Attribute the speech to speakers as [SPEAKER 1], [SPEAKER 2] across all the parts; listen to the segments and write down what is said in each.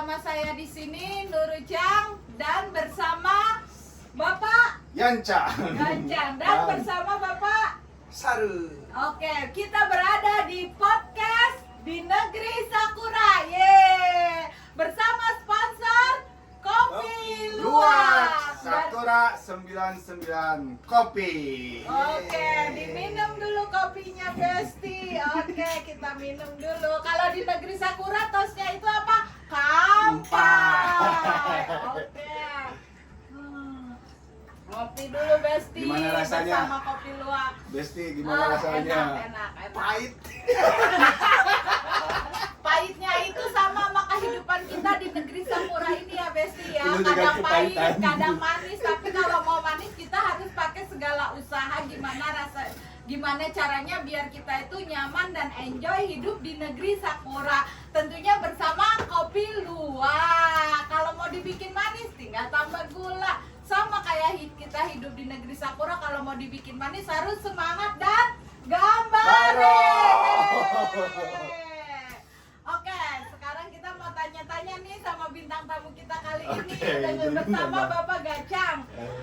[SPEAKER 1] bersama saya di sini Nurujang dan bersama Bapak
[SPEAKER 2] Yanca
[SPEAKER 1] Gancang dan bersama Bapak
[SPEAKER 3] Saru.
[SPEAKER 1] Oke, kita berada di podcast di Negeri Sakura. Yeay. Bersama sponsor Kopi Luwak.
[SPEAKER 2] Sakura 99 Kopi.
[SPEAKER 1] Oke, diminum dulu kopinya Besti. Oke, kita minum dulu. Kalau di Negeri Sakura tosnya itu apa? Kampai. Oke. Ngopi dulu Besti.
[SPEAKER 2] Gimana rasanya?
[SPEAKER 1] Bersama Kopi Luwak.
[SPEAKER 2] Besti, gimana rasanya?
[SPEAKER 1] Enak.
[SPEAKER 3] Pahit.
[SPEAKER 1] Pahitnya itu sama kehidupan kita di Negeri Sakura ini ya Besti ya.
[SPEAKER 2] Penuh dengan
[SPEAKER 1] Kadang pahit,
[SPEAKER 2] kepahitan.
[SPEAKER 1] kadang manis. Tapi kalau mau manis kita harus pakai segala usaha. Gimana caranya biar kita itu nyaman dan enjoy hidup di Negeri Sakura. Tentunya bersama Kopi Luwak. Kalau mau dibikin manis tinggal tambah gula. Sama kayak kita hidup di Negeri Sakura, kalau mau dibikin manis harus semangat dan gambare. Oke, sekarang kita mau tanya-tanya nih sama bintang tamu kita kali ini. Dengan bersama Bapak Gacang.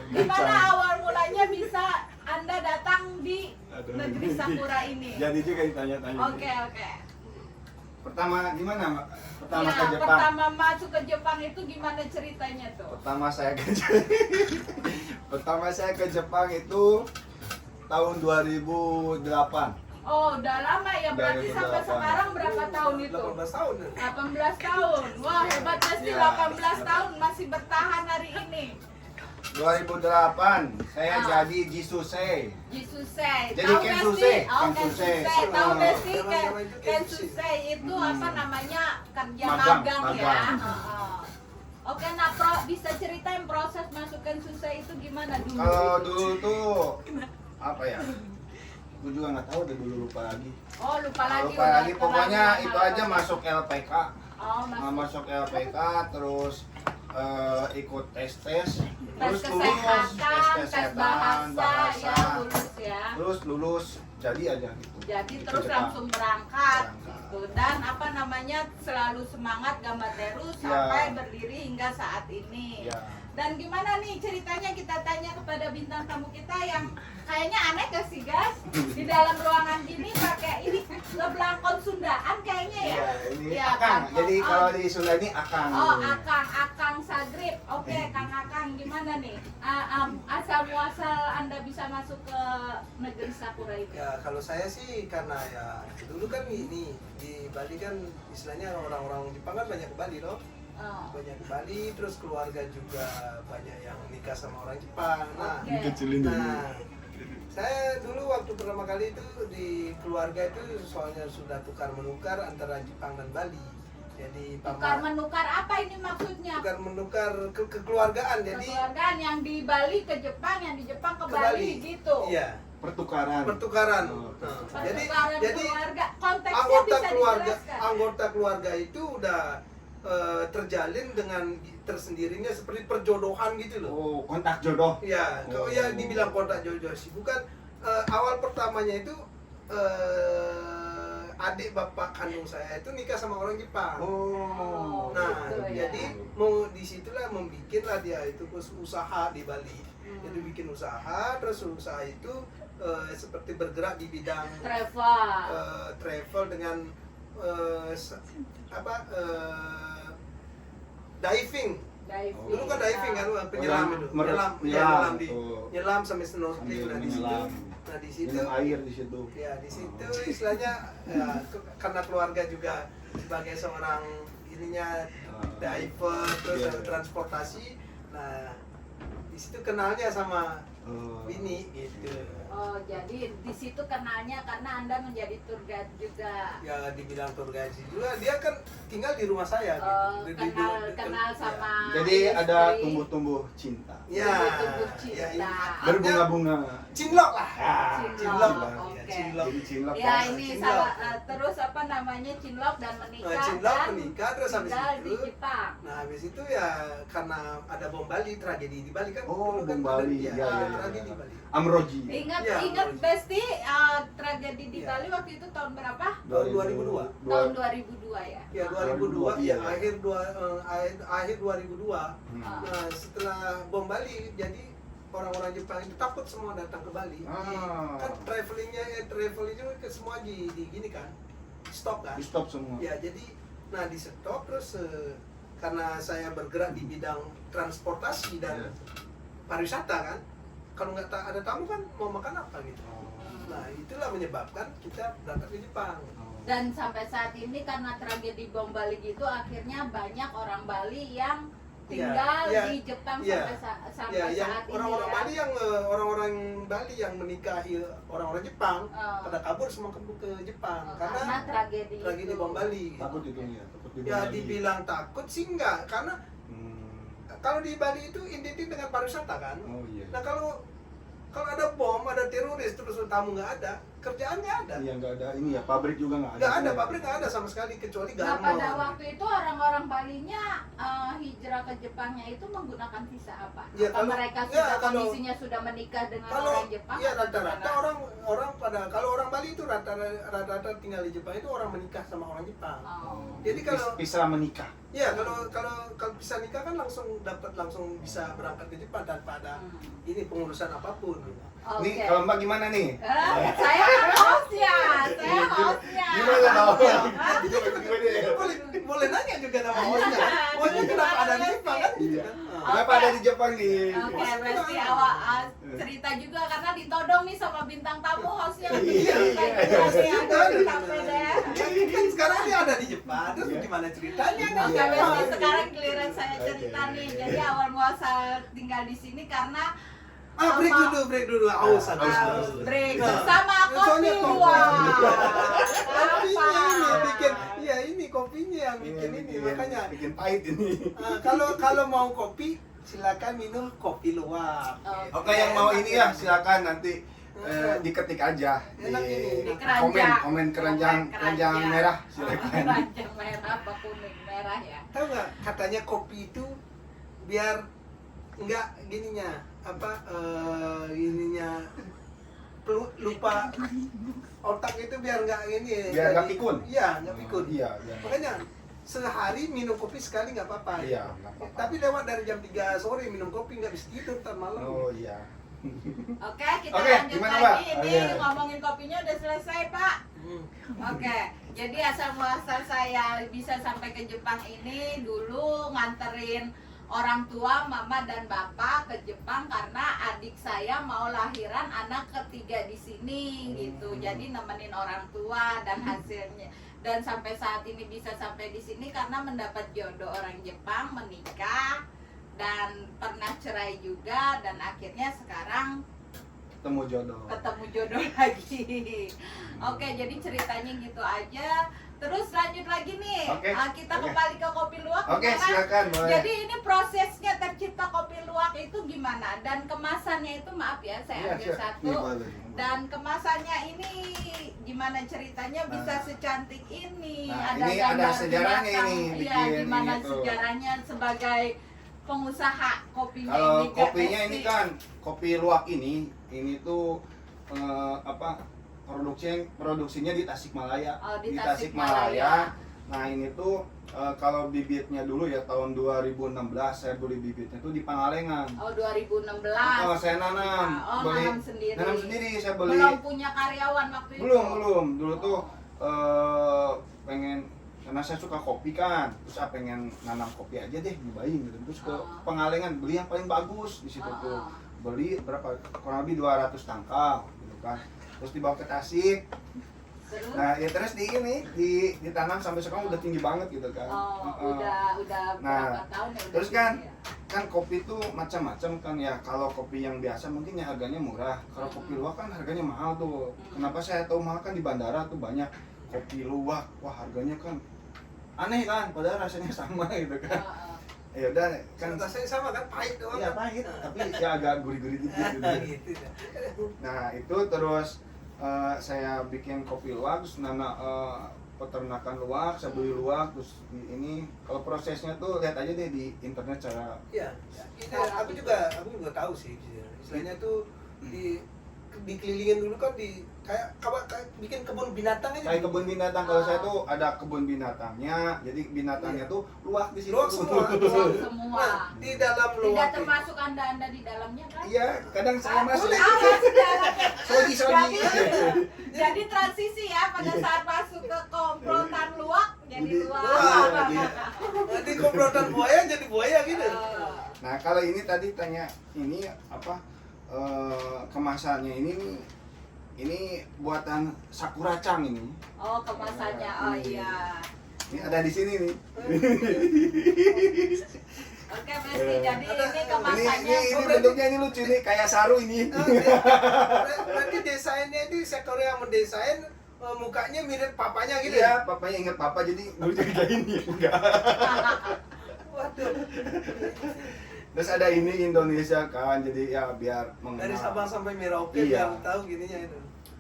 [SPEAKER 1] Gimana awal mulanya bisa Anda datang di Negeri Sakura ini?
[SPEAKER 2] Jadi juga ditanya-tanya.
[SPEAKER 1] Oke.
[SPEAKER 2] Pertama gimana, Mbak? Pertama
[SPEAKER 1] Ya,
[SPEAKER 2] ke Jepang.
[SPEAKER 1] pertama masuk ke Jepang itu gimana ceritanya tuh?
[SPEAKER 2] Pertama saya ke Jepang itu tahun 2008.
[SPEAKER 1] Oh, udah lama ya, berarti
[SPEAKER 2] 2008.
[SPEAKER 1] sampai sekarang berapa tahun itu?
[SPEAKER 3] 18 tahun.
[SPEAKER 1] 18 tahun. Wah, hebat Besti,
[SPEAKER 2] Ya.
[SPEAKER 1] 18 tahun masih bertahan hari ini.
[SPEAKER 2] 2008 saya jadi Jisusei.
[SPEAKER 1] Jisusei.
[SPEAKER 2] Jadi
[SPEAKER 1] Tahu
[SPEAKER 2] Kensusei.
[SPEAKER 1] Besti? Oh,
[SPEAKER 2] Kensusei.
[SPEAKER 1] Kensusei. Tahu Besti
[SPEAKER 3] Zaman-zaman itu
[SPEAKER 1] Kensusei itu apa namanya? Kerja
[SPEAKER 2] Magang,
[SPEAKER 1] magang ya.
[SPEAKER 2] magang.
[SPEAKER 1] Heeh. Oke, nah bisa ceritain proses masuk Kensusei itu gimana dulu?
[SPEAKER 2] Kalau dulu tuh apa ya? Gue juga nggak tahu, udah dulu lupa lagi.
[SPEAKER 1] Oh, lupa lagi.
[SPEAKER 2] Lupa
[SPEAKER 1] udah
[SPEAKER 2] lagi, pokoknya
[SPEAKER 1] terlalu
[SPEAKER 2] itu
[SPEAKER 1] lama.
[SPEAKER 2] aja masuk LPK.
[SPEAKER 1] Oh,
[SPEAKER 2] Masuk LPK terus ikut tes
[SPEAKER 1] tes
[SPEAKER 2] terus
[SPEAKER 1] kesehatan, tes
[SPEAKER 2] kesehatan,
[SPEAKER 1] bahasa, ya, lulus ya.
[SPEAKER 2] terus lulus jadi aja gitu.
[SPEAKER 1] Jadi
[SPEAKER 2] Ke
[SPEAKER 1] terus
[SPEAKER 2] Jepang.
[SPEAKER 1] langsung berangkat
[SPEAKER 2] Berangkat.
[SPEAKER 1] gitu. Dan apa namanya selalu semangat gambar terus sampai berdiri hingga saat ini.
[SPEAKER 2] Ya.
[SPEAKER 1] Dan gimana nih ceritanya, kita tanya kepada bintang tamu kita yang kayaknya aneh gak sih guys? Di dalam ruangan gini pakai ini belangkon Sundaan kayaknya ya?
[SPEAKER 2] Iya, ini
[SPEAKER 1] Iya,
[SPEAKER 2] akang.
[SPEAKER 1] Kang.
[SPEAKER 2] Jadi
[SPEAKER 1] Oh.
[SPEAKER 2] kalau di Sunda ini akang.
[SPEAKER 1] Oh, Akang Sagrip. Oke, Kang Akang gimana nih? Asal muasal Anda bisa masuk ke Negeri Sakura itu?
[SPEAKER 3] Ya kalau saya sih karena ya dulu kan ini di Bali kan istilahnya orang-orang Jepang kan banyak ke Bali loh.
[SPEAKER 1] Oh.
[SPEAKER 3] Banyak ke Bali, terus keluarga juga banyak yang nikah sama orang Jepang. Nah,
[SPEAKER 1] Oke.
[SPEAKER 2] Dikecilin dulu.
[SPEAKER 3] nah, saya dulu waktu pertama kali itu di keluarga itu soalnya sudah tukar menukar antara Jepang dan Bali. Jadi
[SPEAKER 1] Tukar menukar apa ini maksudnya?
[SPEAKER 3] tukar menukar kekeluargaan. Jadi
[SPEAKER 1] Kekeluargaan yang di Bali ke Jepang, yang di Jepang ke
[SPEAKER 3] ke
[SPEAKER 1] Bali gitu.
[SPEAKER 3] Iya,
[SPEAKER 2] Pertukaran.
[SPEAKER 3] pertukaran.
[SPEAKER 2] Oh,
[SPEAKER 3] Nah,
[SPEAKER 1] Pertukaran
[SPEAKER 3] jadi
[SPEAKER 1] keluarga. Konteksnya
[SPEAKER 3] anggota
[SPEAKER 1] bisa
[SPEAKER 3] keluarga
[SPEAKER 1] dijelaskan.
[SPEAKER 3] anggota keluarga itu udah terjalin dengan tersendirinya seperti perjodohan gitu loh.
[SPEAKER 2] Oh, kontak jodoh.
[SPEAKER 3] Ya,
[SPEAKER 2] Oh.
[SPEAKER 3] ya dibilang kontak jodoh sih, bukan awal pertamanya itu adik bapak kandung saya itu nikah sama orang Jepang.
[SPEAKER 2] Oh.
[SPEAKER 3] Nah,
[SPEAKER 1] gitu ya.
[SPEAKER 3] jadi mau disitulah membikin lah dia itu usaha di Bali. Jadi bikin usaha, terus usaha itu seperti bergerak di bidang
[SPEAKER 1] Travel.
[SPEAKER 3] travel dengan diving.
[SPEAKER 1] Diving.
[SPEAKER 3] Dulu kan diving kan penyelam
[SPEAKER 2] Oh,
[SPEAKER 3] itu,
[SPEAKER 2] menyelam,
[SPEAKER 3] nyelam di
[SPEAKER 2] betul.
[SPEAKER 3] nyelam sampai snorkeling.
[SPEAKER 2] Sambil
[SPEAKER 3] Nah di situ,
[SPEAKER 2] menyelam.
[SPEAKER 3] nah di situ,
[SPEAKER 2] Minum air di situ.
[SPEAKER 3] ya di situ istilahnya ya, karena keluarga juga sebagai seorang ininya diver terus
[SPEAKER 2] Iya.
[SPEAKER 3] ada transportasi. Nah di situ kenalnya sama
[SPEAKER 2] Oh.
[SPEAKER 3] Bini gitu.
[SPEAKER 1] Oh, jadi di situ kenalnya karena Anda menjadi tour guide juga.
[SPEAKER 3] Ya dibilang tour guide sih juga, dia kan tinggal di rumah saya
[SPEAKER 1] Oh,
[SPEAKER 3] gitu.
[SPEAKER 1] kenal sama
[SPEAKER 2] Jadi ada
[SPEAKER 1] istri.
[SPEAKER 2] tumbuh-tumbuh cinta.
[SPEAKER 3] Ya,
[SPEAKER 1] Tumbuh
[SPEAKER 3] ya,
[SPEAKER 1] cinta.
[SPEAKER 2] Berbunga-bunga.
[SPEAKER 3] cinlok lah.
[SPEAKER 2] Ah,
[SPEAKER 1] Cinlok,
[SPEAKER 3] lah.
[SPEAKER 1] oke.
[SPEAKER 3] Ya, cinlok.
[SPEAKER 2] Jadi cinlok.
[SPEAKER 1] Ya
[SPEAKER 2] kan?
[SPEAKER 1] ini
[SPEAKER 3] Cinlok.
[SPEAKER 1] salah terus apa namanya cinlok dan menikah
[SPEAKER 3] Cinlok
[SPEAKER 1] dan
[SPEAKER 3] menikah terus habis
[SPEAKER 1] tinggal
[SPEAKER 3] itu.
[SPEAKER 1] di Jepang.
[SPEAKER 3] Nah Nah, habis itu ya karena ada bom Bali, tragedi di Bali kan.
[SPEAKER 2] Oh,
[SPEAKER 3] dulu kan
[SPEAKER 2] bom Bali.
[SPEAKER 3] ada-
[SPEAKER 2] Iya, iya, iya.
[SPEAKER 3] tragedi Bali.
[SPEAKER 2] Amroji.
[SPEAKER 1] Ingat
[SPEAKER 3] Iya,
[SPEAKER 1] ingat
[SPEAKER 3] Bro.
[SPEAKER 1] Besti, tragedi di
[SPEAKER 3] Iya.
[SPEAKER 1] Bali waktu itu tahun berapa?
[SPEAKER 3] Tahun 2002.
[SPEAKER 1] Tahun 2002 ya.
[SPEAKER 3] Ya
[SPEAKER 2] 2002,
[SPEAKER 3] 2002
[SPEAKER 2] iya,
[SPEAKER 3] ya
[SPEAKER 2] iya.
[SPEAKER 3] akhir 2002.
[SPEAKER 2] Hmm.
[SPEAKER 3] Nah, setelah bom Bali jadi orang-orang Jepang itu takut semua datang ke Bali. Kan travelingnya ke semua di gini kan. Stop kan?
[SPEAKER 2] Di stop semua.
[SPEAKER 3] Ya, jadi di stop terus karena saya bergerak di bidang transportasi dan
[SPEAKER 2] Iya.
[SPEAKER 3] pariwisata kan. Kalau nggak ada tamu kan mau makan apa gitu.
[SPEAKER 2] Oh.
[SPEAKER 3] Nah, itulah menyebabkan kita berangkat ke Jepang.
[SPEAKER 1] Dan sampai saat ini karena tragedi bom Bali gitu akhirnya banyak orang Bali yang tinggal
[SPEAKER 3] Iya,
[SPEAKER 1] di Jepang
[SPEAKER 3] iya.
[SPEAKER 1] sampai
[SPEAKER 3] Ya, yang
[SPEAKER 1] saat ini
[SPEAKER 3] orang-orang
[SPEAKER 1] ya.
[SPEAKER 3] Bali orang-orang Bali yang menikahi orang-orang Jepang
[SPEAKER 1] Oh.
[SPEAKER 3] pada kabur semua ke Jepang
[SPEAKER 1] Karena
[SPEAKER 3] karena
[SPEAKER 1] tragedi
[SPEAKER 3] tragedi
[SPEAKER 1] itu.
[SPEAKER 3] bom Bali.
[SPEAKER 2] Takut itu ya, takut di
[SPEAKER 3] Ya
[SPEAKER 2] Bali.
[SPEAKER 3] dibilang takut sih enggak, karena
[SPEAKER 2] Hmm.
[SPEAKER 3] kalau di Bali itu identik dengan pariwisata kan.
[SPEAKER 2] Oh iya.
[SPEAKER 3] Nah kalau ada bom, ada teroris terus tamu nggak ada, kerjaan nggak ada.
[SPEAKER 2] Iya, nggak ada ini ya, pabrik juga nggak ada.
[SPEAKER 3] Nggak ada, pabrik nggak ada sama sekali kecuali
[SPEAKER 1] Nah
[SPEAKER 3] Garmo.
[SPEAKER 1] pada waktu itu orang-orang Balinya hijrah ke Jepangnya itu menggunakan visa apa?
[SPEAKER 3] Ya,
[SPEAKER 1] Apa
[SPEAKER 3] kalau-
[SPEAKER 1] mereka
[SPEAKER 3] ya,
[SPEAKER 1] sudah
[SPEAKER 3] kalau-
[SPEAKER 1] kondisinya sudah menikah dengan
[SPEAKER 3] Kalau
[SPEAKER 1] orang Jepang?
[SPEAKER 3] ya
[SPEAKER 1] atau
[SPEAKER 3] rata-rata
[SPEAKER 1] gimana?
[SPEAKER 3] orang pada kalau orang Bali itu rata-rata tinggal di Jepang itu orang menikah sama orang Jepang.
[SPEAKER 1] Oh.
[SPEAKER 3] Jadi kalau
[SPEAKER 2] bisa menikah.
[SPEAKER 3] ya kalau bisa nikah kan langsung bisa berangkat ke Jepang tanpa ada ini pengurusan apapun.
[SPEAKER 1] Oke.
[SPEAKER 2] Nih, kalau Mbak gimana nih?
[SPEAKER 1] Saya kan hostnya, saya hostnya.
[SPEAKER 2] Gimana dong?
[SPEAKER 1] Hah?
[SPEAKER 3] Boleh nanya juga nama hostnya. Hostnya kenapa ada di Jepang kan? Gitu
[SPEAKER 2] Iya.
[SPEAKER 3] kan?
[SPEAKER 2] Kenapa ada di Jepang nih?
[SPEAKER 1] Oke, berarti awal cerita juga karena ditodong nih sama bintang tamu hostnya.
[SPEAKER 2] Iya,
[SPEAKER 1] Cerita
[SPEAKER 2] iya.
[SPEAKER 1] juga nih, agak sampai deh.
[SPEAKER 3] Kan sekarang dia ada di Jepang, terus
[SPEAKER 2] Iya.
[SPEAKER 3] gimana ceritanya?
[SPEAKER 1] Oke,
[SPEAKER 2] Iya.
[SPEAKER 1] berarti sekarang giliran saya cerita
[SPEAKER 2] Oke.
[SPEAKER 1] nih. Jadi awal muasal tinggal di sini karena
[SPEAKER 3] Break dulu. Aus.
[SPEAKER 1] break
[SPEAKER 3] Nah,
[SPEAKER 1] sama kopi
[SPEAKER 3] soalnya
[SPEAKER 1] luwak.
[SPEAKER 3] Kopinya ini
[SPEAKER 1] Apa?
[SPEAKER 3] bikin, ya ini kopinya yang bikin ini, makanya.
[SPEAKER 2] bikin pahit ini.
[SPEAKER 3] Kalau mau kopi, silakan minum kopi luwak.
[SPEAKER 2] Oke, yang mau ini ya silakan nanti diketik aja
[SPEAKER 3] Enak ini.
[SPEAKER 1] Di keranjang.
[SPEAKER 2] komen keranjang merah silakan.
[SPEAKER 1] Keranjang merah apa kuning merah ya.
[SPEAKER 3] Tahu nggak? Katanya kopi itu biar nggak lupa otak itu biar nggak ini.
[SPEAKER 2] Biar nggak pikun.
[SPEAKER 3] Iya, nggak pikun.
[SPEAKER 2] Iya, iya.
[SPEAKER 3] Makanya sehari minum kopi sekali nggak apa-apa.
[SPEAKER 2] Iya, nggak apa-apa.
[SPEAKER 3] Tapi lewat dari jam 3 sore minum kopi nggak bisa tidur ntar malam.
[SPEAKER 2] Oh iya.
[SPEAKER 1] Oke, kita
[SPEAKER 2] Oke,
[SPEAKER 1] lanjut
[SPEAKER 2] gimana,
[SPEAKER 1] lagi.
[SPEAKER 2] Pak?
[SPEAKER 1] Ini
[SPEAKER 2] Iya.
[SPEAKER 1] ngomongin kopinya udah selesai, Pak.
[SPEAKER 3] Hmm.
[SPEAKER 1] Oke, jadi asal muasal saya bisa sampai ke Jepang ini dulu nganterin orang tua, mama dan bapak ke Jepang karena adik saya mau lahiran anak ketiga di sini gitu. Jadi nemenin orang tua dan hasilnya dan sampai saat ini bisa sampai di sini karena mendapat jodoh orang Jepang, menikah dan pernah cerai juga dan akhirnya sekarang
[SPEAKER 2] Ketemu jodoh.
[SPEAKER 1] ketemu jodoh lagi. Oke, jadi ceritanya gitu aja. Terus lanjut lagi nih.
[SPEAKER 2] Oke,
[SPEAKER 1] Kita
[SPEAKER 2] oke.
[SPEAKER 1] kembali ke kopi luwak.
[SPEAKER 2] Oke,
[SPEAKER 1] gimana?
[SPEAKER 2] silakan, boleh.
[SPEAKER 1] Jadi ini prosesnya tercipta kopi luwak itu gimana? Dan kemasannya itu maaf ya, saya
[SPEAKER 2] Iya,
[SPEAKER 1] ambil
[SPEAKER 2] siap.
[SPEAKER 1] satu.
[SPEAKER 2] Nih, boleh.
[SPEAKER 1] Dan kemasannya ini gimana ceritanya bisa
[SPEAKER 2] Nah.
[SPEAKER 1] secantik ini?
[SPEAKER 2] Nah, ini ada
[SPEAKER 1] gambar
[SPEAKER 2] sejarahnya
[SPEAKER 1] binatang.
[SPEAKER 2] ini,
[SPEAKER 1] Iya,
[SPEAKER 2] bikin
[SPEAKER 1] gimana
[SPEAKER 2] ini tuh.
[SPEAKER 1] sejarahnya sebagai pengusaha kopinya
[SPEAKER 2] Kalau
[SPEAKER 1] ini, Kak
[SPEAKER 2] kopinya
[SPEAKER 1] Besti?
[SPEAKER 2] ini kan kopi luwak ini tuh produksinya di Tasikmalaya.
[SPEAKER 1] Oh, di
[SPEAKER 2] Tasikmalaya. Nah, ini tuh kalau bibitnya dulu ya tahun 2016 saya beli bibitnya tuh di Pangalengan.
[SPEAKER 1] Oh, 2016.
[SPEAKER 2] Oh, saya nanam.
[SPEAKER 1] Oh, nanam sendiri.
[SPEAKER 2] Nanam sendiri saya beli.
[SPEAKER 1] Belum punya karyawan waktu itu.
[SPEAKER 2] Belum. Dulu tuh pengen karena saya suka kopi kan, terus pengen nanam kopi aja deh, nyobain gitu. Terus ke Pangalengan beli yang paling bagus di situ tuh. Beli berapa? Kurang lebih 200 tangkal gitu kan. Terus dibawa ke Tasik.
[SPEAKER 1] Terus?
[SPEAKER 2] Nah, ya terus ditanam sampai sekarang udah tinggi banget gitu kan.
[SPEAKER 1] Oh, udah
[SPEAKER 2] Nah,
[SPEAKER 1] berapa tahun ya? Udah
[SPEAKER 2] terus kan
[SPEAKER 1] tinggi ya?
[SPEAKER 2] kan kopi tuh macam-macam kan ya. Kalau kopi yang biasa mungkin ya harganya murah. Kalau kopi luwak kan harganya mahal tuh. Kenapa saya tahu mahal kan di bandara tuh banyak kopi luwak. Wah, harganya kan aneh kan, padahal rasanya sama gitu kan. Ya udah kan
[SPEAKER 3] Rasanya sama kan, pahit doang.
[SPEAKER 2] iya pahit, tapi ya agak gurih-gurih dikit gitu.
[SPEAKER 3] Gitu ya.
[SPEAKER 2] Nah, itu terus saya bikin kopi luwak terus peternakan luwak, saya beli luwak, terus ini kalau prosesnya tuh lihat aja deh di internet cara.
[SPEAKER 3] Iya, ini aku juga tahu sih. Istilahnya tuh dikelilingin dulu kan kayak bikin kebun binatang aja.
[SPEAKER 2] Kayak kebun binatang, kalau saya tuh ada kebun binatangnya, jadi binatangnya tuh luwak di situ.
[SPEAKER 3] Luwak semua.
[SPEAKER 1] Semua.
[SPEAKER 3] Nah, di dalam
[SPEAKER 1] Tidak
[SPEAKER 3] luwak
[SPEAKER 1] termasuk anda di dalamnya kan?
[SPEAKER 2] Iya, kadang saya masuk.
[SPEAKER 1] Masuk dalam.
[SPEAKER 2] Sorry.
[SPEAKER 1] Jadi transisi ya pada saat masuk ke komplotan luwak jadi luwak.
[SPEAKER 3] Luwak, iya. Nanti komplotan buaya jadi buaya gitu.
[SPEAKER 2] Nah, kalau ini tadi tanya ini apa kemasannya ini buatan Sakuracang ini.
[SPEAKER 1] Oh, kemasannya. Oh iya.
[SPEAKER 2] Ini ada di sini nih.
[SPEAKER 1] Oke, Besti. Jadi ini kemasannya.
[SPEAKER 2] Ini bentuknya ini lucu nih, kayak saru ini.
[SPEAKER 3] Berarti desainnya itu sektor yang mendesain mukanya mirip papanya gitu
[SPEAKER 2] Iya, papanya ingat papa jadi lucu kayak ini. Enggak.
[SPEAKER 3] Waduh.
[SPEAKER 2] Terus ada ini Indonesia kan, jadi ya biar
[SPEAKER 3] Dari
[SPEAKER 2] mengenal.
[SPEAKER 3] Sabang sampai Merauke
[SPEAKER 2] Iya.
[SPEAKER 3] yang tahu gininya itu.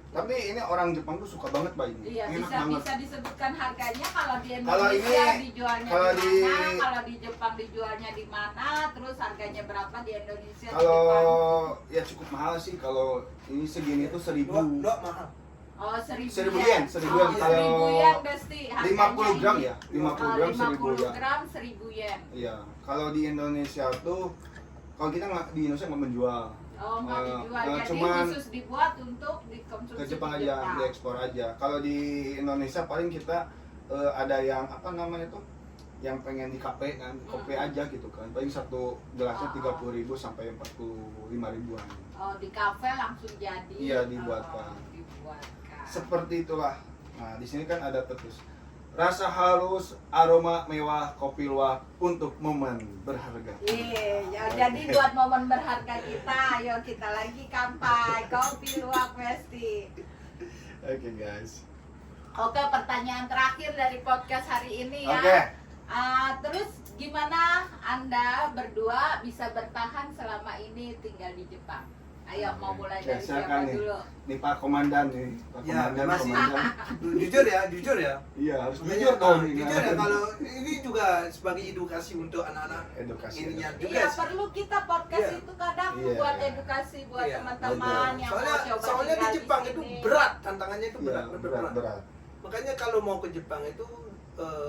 [SPEAKER 2] Tapi ini orang Jepang tuh suka banget Pak ini.
[SPEAKER 1] Iya,
[SPEAKER 2] Enak
[SPEAKER 1] bisa
[SPEAKER 2] banget.
[SPEAKER 1] bisa disebutkan harganya kalau di
[SPEAKER 2] Kalau
[SPEAKER 1] Indonesia
[SPEAKER 2] ini-
[SPEAKER 1] dijualnya
[SPEAKER 2] kalau
[SPEAKER 1] di mana,
[SPEAKER 2] di-
[SPEAKER 1] kalau di Jepang dijualnya di mana, terus harganya berapa di Indonesia di
[SPEAKER 2] Kalau
[SPEAKER 1] Jepang?
[SPEAKER 2] ya cukup mahal sih, kalau ini segini tuh 1000.
[SPEAKER 3] Dua mahal.
[SPEAKER 1] Oh, 1000
[SPEAKER 2] 1000
[SPEAKER 1] yen.
[SPEAKER 2] yen, 1000
[SPEAKER 1] Oh,
[SPEAKER 2] yen. Kalau
[SPEAKER 1] 1000 yen Besti.
[SPEAKER 2] 50 gram
[SPEAKER 1] Harganya
[SPEAKER 2] ya,
[SPEAKER 1] ini.
[SPEAKER 2] 50
[SPEAKER 1] Oh,
[SPEAKER 2] gram 1000
[SPEAKER 1] 50
[SPEAKER 2] ya.
[SPEAKER 1] gram 1000 yen.
[SPEAKER 2] Iya, kalau di Indonesia tuh kalau kita nggak di Indonesia nggak menjual.
[SPEAKER 1] Oh, nggak dijual. Jadi
[SPEAKER 2] cuman
[SPEAKER 1] khusus dibuat untuk dikonsumsi
[SPEAKER 2] ke Jepang
[SPEAKER 1] di
[SPEAKER 2] aja, diekspor aja. Kalau di Indonesia paling kita ada yang apa namanya tuh, yang pengen di kafe kan, kopi aja gitu kan. Paling satu gelasnya 30.000 sampai 45.000-an.
[SPEAKER 1] Oh, di kafe langsung jadi.
[SPEAKER 2] Iya, dibuatkan.
[SPEAKER 1] Oh, dibuatkan.
[SPEAKER 2] Seperti itulah. Nah, di sini kan ada terus rasa halus, aroma mewah kopi luwak untuk momen berharga.
[SPEAKER 1] Iya, ya, jadi buat momen berharga kita, ayo kita lagi kampai kopi luwak Besti.
[SPEAKER 2] Oke guys.
[SPEAKER 1] Oke, pertanyaan terakhir dari podcast hari ini ya.
[SPEAKER 2] Oke.
[SPEAKER 1] Terus gimana Anda berdua bisa bertahan selama ini tinggal di Jepang? Ayo, mau mulai dari
[SPEAKER 2] Silakan
[SPEAKER 1] siapa
[SPEAKER 2] nih.
[SPEAKER 1] dulu?
[SPEAKER 2] Nih Pak Komandan nih. Pak
[SPEAKER 3] Ya,
[SPEAKER 2] Komandan,
[SPEAKER 3] masih.
[SPEAKER 2] Komandan.
[SPEAKER 3] Jujur ya.
[SPEAKER 2] Iya, harus
[SPEAKER 3] Makanya,
[SPEAKER 2] jujur dong.
[SPEAKER 3] jujur ya, kalau ini juga sebagai edukasi untuk anak-anak
[SPEAKER 2] Edukasi,
[SPEAKER 3] ininya
[SPEAKER 2] edukasi.
[SPEAKER 3] juga
[SPEAKER 1] Iya,
[SPEAKER 3] sih.
[SPEAKER 1] perlu kita podcast
[SPEAKER 3] Iya.
[SPEAKER 1] itu kadang
[SPEAKER 2] Iya.
[SPEAKER 1] buat edukasi buat
[SPEAKER 3] Iya,
[SPEAKER 1] teman-teman
[SPEAKER 2] betul.
[SPEAKER 1] yang mau coba
[SPEAKER 3] Soalnya di
[SPEAKER 1] tinggal
[SPEAKER 3] Jepang itu
[SPEAKER 1] sini.
[SPEAKER 3] berat, tantangannya itu
[SPEAKER 2] Iya,
[SPEAKER 3] berat.
[SPEAKER 2] berat.
[SPEAKER 3] Makanya kalau mau ke Jepang itu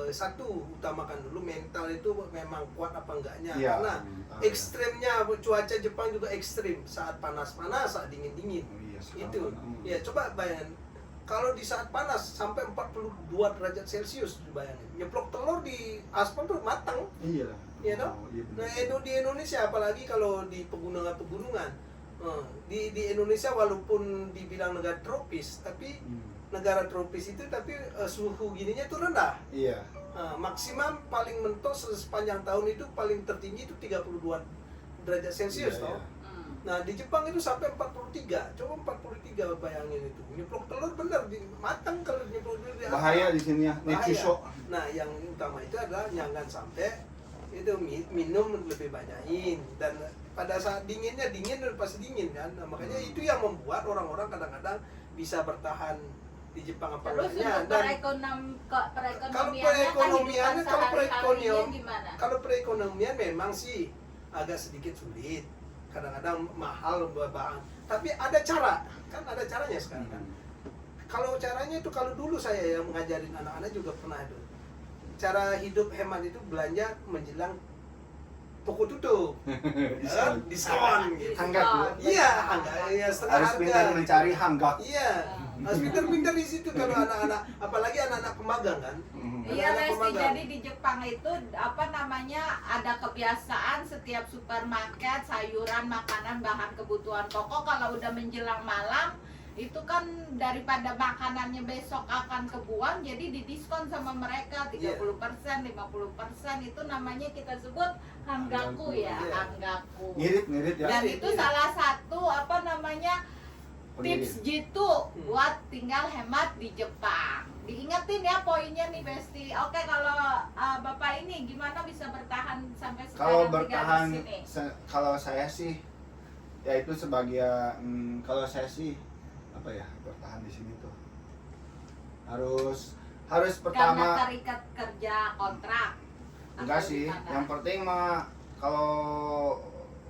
[SPEAKER 3] satu, utamakan dulu mental itu memang kuat apa enggaknya.
[SPEAKER 2] Iya.
[SPEAKER 3] Karena
[SPEAKER 2] mental, ya.
[SPEAKER 3] ekstrimnya cuaca Jepang juga ekstrim, saat panas-panas, saat dingin-dingin.
[SPEAKER 2] Oh, iya, sekarang
[SPEAKER 3] Itu.
[SPEAKER 2] kan,
[SPEAKER 3] Ya, coba bayangin. Kalau di saat panas sampai 42 derajat Celcius, bayangin. Nyeplok telur di aspal tuh matang.
[SPEAKER 2] Iya.
[SPEAKER 3] Iya dong?
[SPEAKER 2] Oh, iya benar.
[SPEAKER 3] Nah, di Indonesia apalagi kalau di pegunungan-pegunungan. Di Indonesia walaupun dibilang negara tropis, tapi negara tropis itu tapi suhu gininya itu rendah.
[SPEAKER 2] Iya.
[SPEAKER 3] Maksimum paling mentok sepanjang tahun itu paling tertinggi itu 32 derajat Celcius
[SPEAKER 2] Iya,
[SPEAKER 3] toh.
[SPEAKER 2] iya.
[SPEAKER 3] Nah, di Jepang itu sampai 43. Coba 43 bayangin itu. Nyeplok telur bener matang kalau nyeplok telur di atas.
[SPEAKER 2] Bahaya di sini ya,
[SPEAKER 3] Bahaya.
[SPEAKER 2] Netsusho.
[SPEAKER 3] Nah, yang utama itu adalah jangan sampai itu minum lebih banyakin, dan pada saat dinginnya dingin dan pasti dingin kan. Nah, makanya itu yang membuat orang-orang kadang-kadang bisa bertahan di Jepang apa
[SPEAKER 1] Terus
[SPEAKER 3] enggaknya.
[SPEAKER 1] untuk perekonomiannya
[SPEAKER 3] kalau
[SPEAKER 1] kehidupan
[SPEAKER 3] perekonomiannya,
[SPEAKER 1] sehari-harinya gimana?
[SPEAKER 3] kalau perekonomian memang sih agak sedikit sulit, kadang-kadang mahal bahan. Tapi ada cara, kan ada caranya sekarang kan. Kalau caranya itu, kalau dulu saya yang mengajarin anak-anak juga pernah itu. Cara hidup hemat itu belanja menjelang toko tutup. Diskon gitu.
[SPEAKER 2] Hanggak ya.
[SPEAKER 3] Iya, hanggak ya, setengah
[SPEAKER 2] Harus
[SPEAKER 3] harga.
[SPEAKER 2] pintar mencari hanggak.
[SPEAKER 3] Iya, harus pintar-pintar di situ kalau anak-anak, apalagi anak-anak pemagang kan.
[SPEAKER 1] Iya,
[SPEAKER 3] Anak-anak
[SPEAKER 1] Besti.
[SPEAKER 3] pemagang.
[SPEAKER 1] Jadi di Jepang itu apa namanya ada kebiasaan setiap supermarket sayuran, makanan, bahan kebutuhan pokok kalau udah menjelang malam itu kan daripada makanannya besok akan kebuang, jadi didiskon sama mereka 30%, 50%. Itu namanya kita sebut hangaku ya,
[SPEAKER 3] Iya.
[SPEAKER 1] hangaku.
[SPEAKER 2] Ngirit ya.
[SPEAKER 1] Dan
[SPEAKER 3] Ngirit,
[SPEAKER 1] itu
[SPEAKER 3] ngirit.
[SPEAKER 1] salah satu apa namanya tips jitu buat tinggal hemat di Jepang. Diingetin ya poinnya nih Besti. Oke, kalau Bapak ini gimana bisa bertahan sampai
[SPEAKER 2] Kalau
[SPEAKER 1] sekarang
[SPEAKER 2] bertahan,
[SPEAKER 1] tinggal di sini?
[SPEAKER 2] kalau saya sih, ya itu sebagai kalau saya sih apa ya, bertahan di sini tuh harus harus
[SPEAKER 1] Karena
[SPEAKER 2] pertama
[SPEAKER 1] tarikat kerja kontrak.
[SPEAKER 2] enggak
[SPEAKER 1] Atau
[SPEAKER 2] sih,
[SPEAKER 1] gimana?
[SPEAKER 2] yang penting mah kalau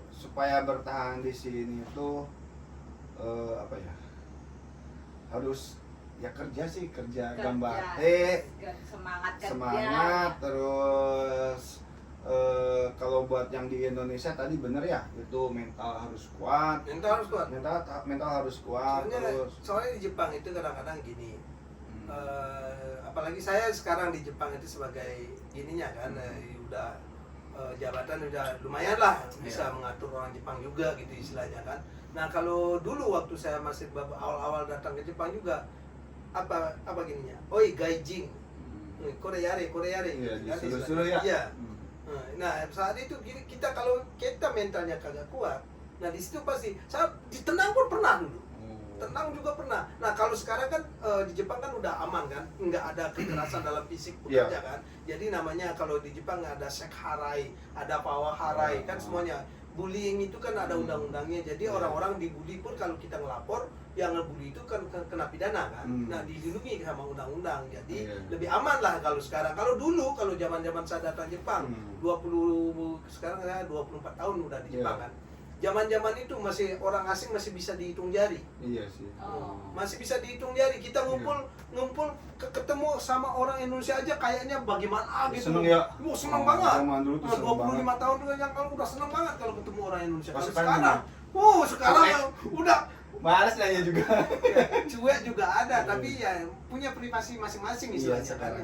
[SPEAKER 2] supaya bertahan di sini itu apa ya, harus ya kerja sih, kerja gambar
[SPEAKER 1] Semangat kerja.
[SPEAKER 2] semangat, terus kalau buat yang di Indonesia tadi bener ya, itu mental harus kuat,
[SPEAKER 3] Mental harus kuat.
[SPEAKER 2] mental harus kuat, terus
[SPEAKER 3] Soalnya di Jepang itu kadang-kadang gini. Apalagi saya sekarang di Jepang itu sebagai ininya kan, udah jabatan udah lumayan lah, bisa mengatur orang Jepang juga gitu istilahnya kan. Nah kalau dulu waktu saya masih awal-awal datang ke Jepang juga apa gininya, oi gaijin, kore yare
[SPEAKER 2] iya,
[SPEAKER 3] gitu kan
[SPEAKER 2] disuruh-suruh ya.
[SPEAKER 3] Iya. Nah saat itu kita kalau kita mentalnya kagak kuat, nah di situ pasti saya ditendang pun pernah dulu. Tenang juga pernah. Nah kalau sekarang kan di Jepang kan udah aman kan, nggak ada kekerasan dalam fisik bekerja kan. Jadi namanya kalau di Jepang ada sekharai, ada pawaharai kan semuanya. Bullying itu kan ada undang-undangnya. Jadi orang-orang dibully pun kalau kita ngelapor, yang ngebully itu kan kena pidana kan. Nah dilindungi sama undang-undang. Jadi lebih aman lah kalau sekarang. Kalau dulu kalau zaman-zaman saya datang Jepang 20 sekarang ya 24 tahun udah di Jepang kan. Zaman-zaman itu masih orang asing masih bisa dihitung jari.
[SPEAKER 2] Iya sih.
[SPEAKER 3] Masih bisa dihitung jari. Kita ngumpul ketemu sama orang Indonesia aja kayaknya bagaimana gitu.
[SPEAKER 2] Seneng ya?
[SPEAKER 3] Seneng banget.
[SPEAKER 2] Zaman dulu tuh seneng
[SPEAKER 3] 25 tahun dulu yang kalau udah seneng banget kalau ketemu orang Indonesia.
[SPEAKER 2] Pas
[SPEAKER 3] Kalau
[SPEAKER 2] sekarang
[SPEAKER 3] sekarang udah
[SPEAKER 2] males nanya juga.
[SPEAKER 3] cuek juga ada, tapi ya punya privasi masing-masing istilahnya kan.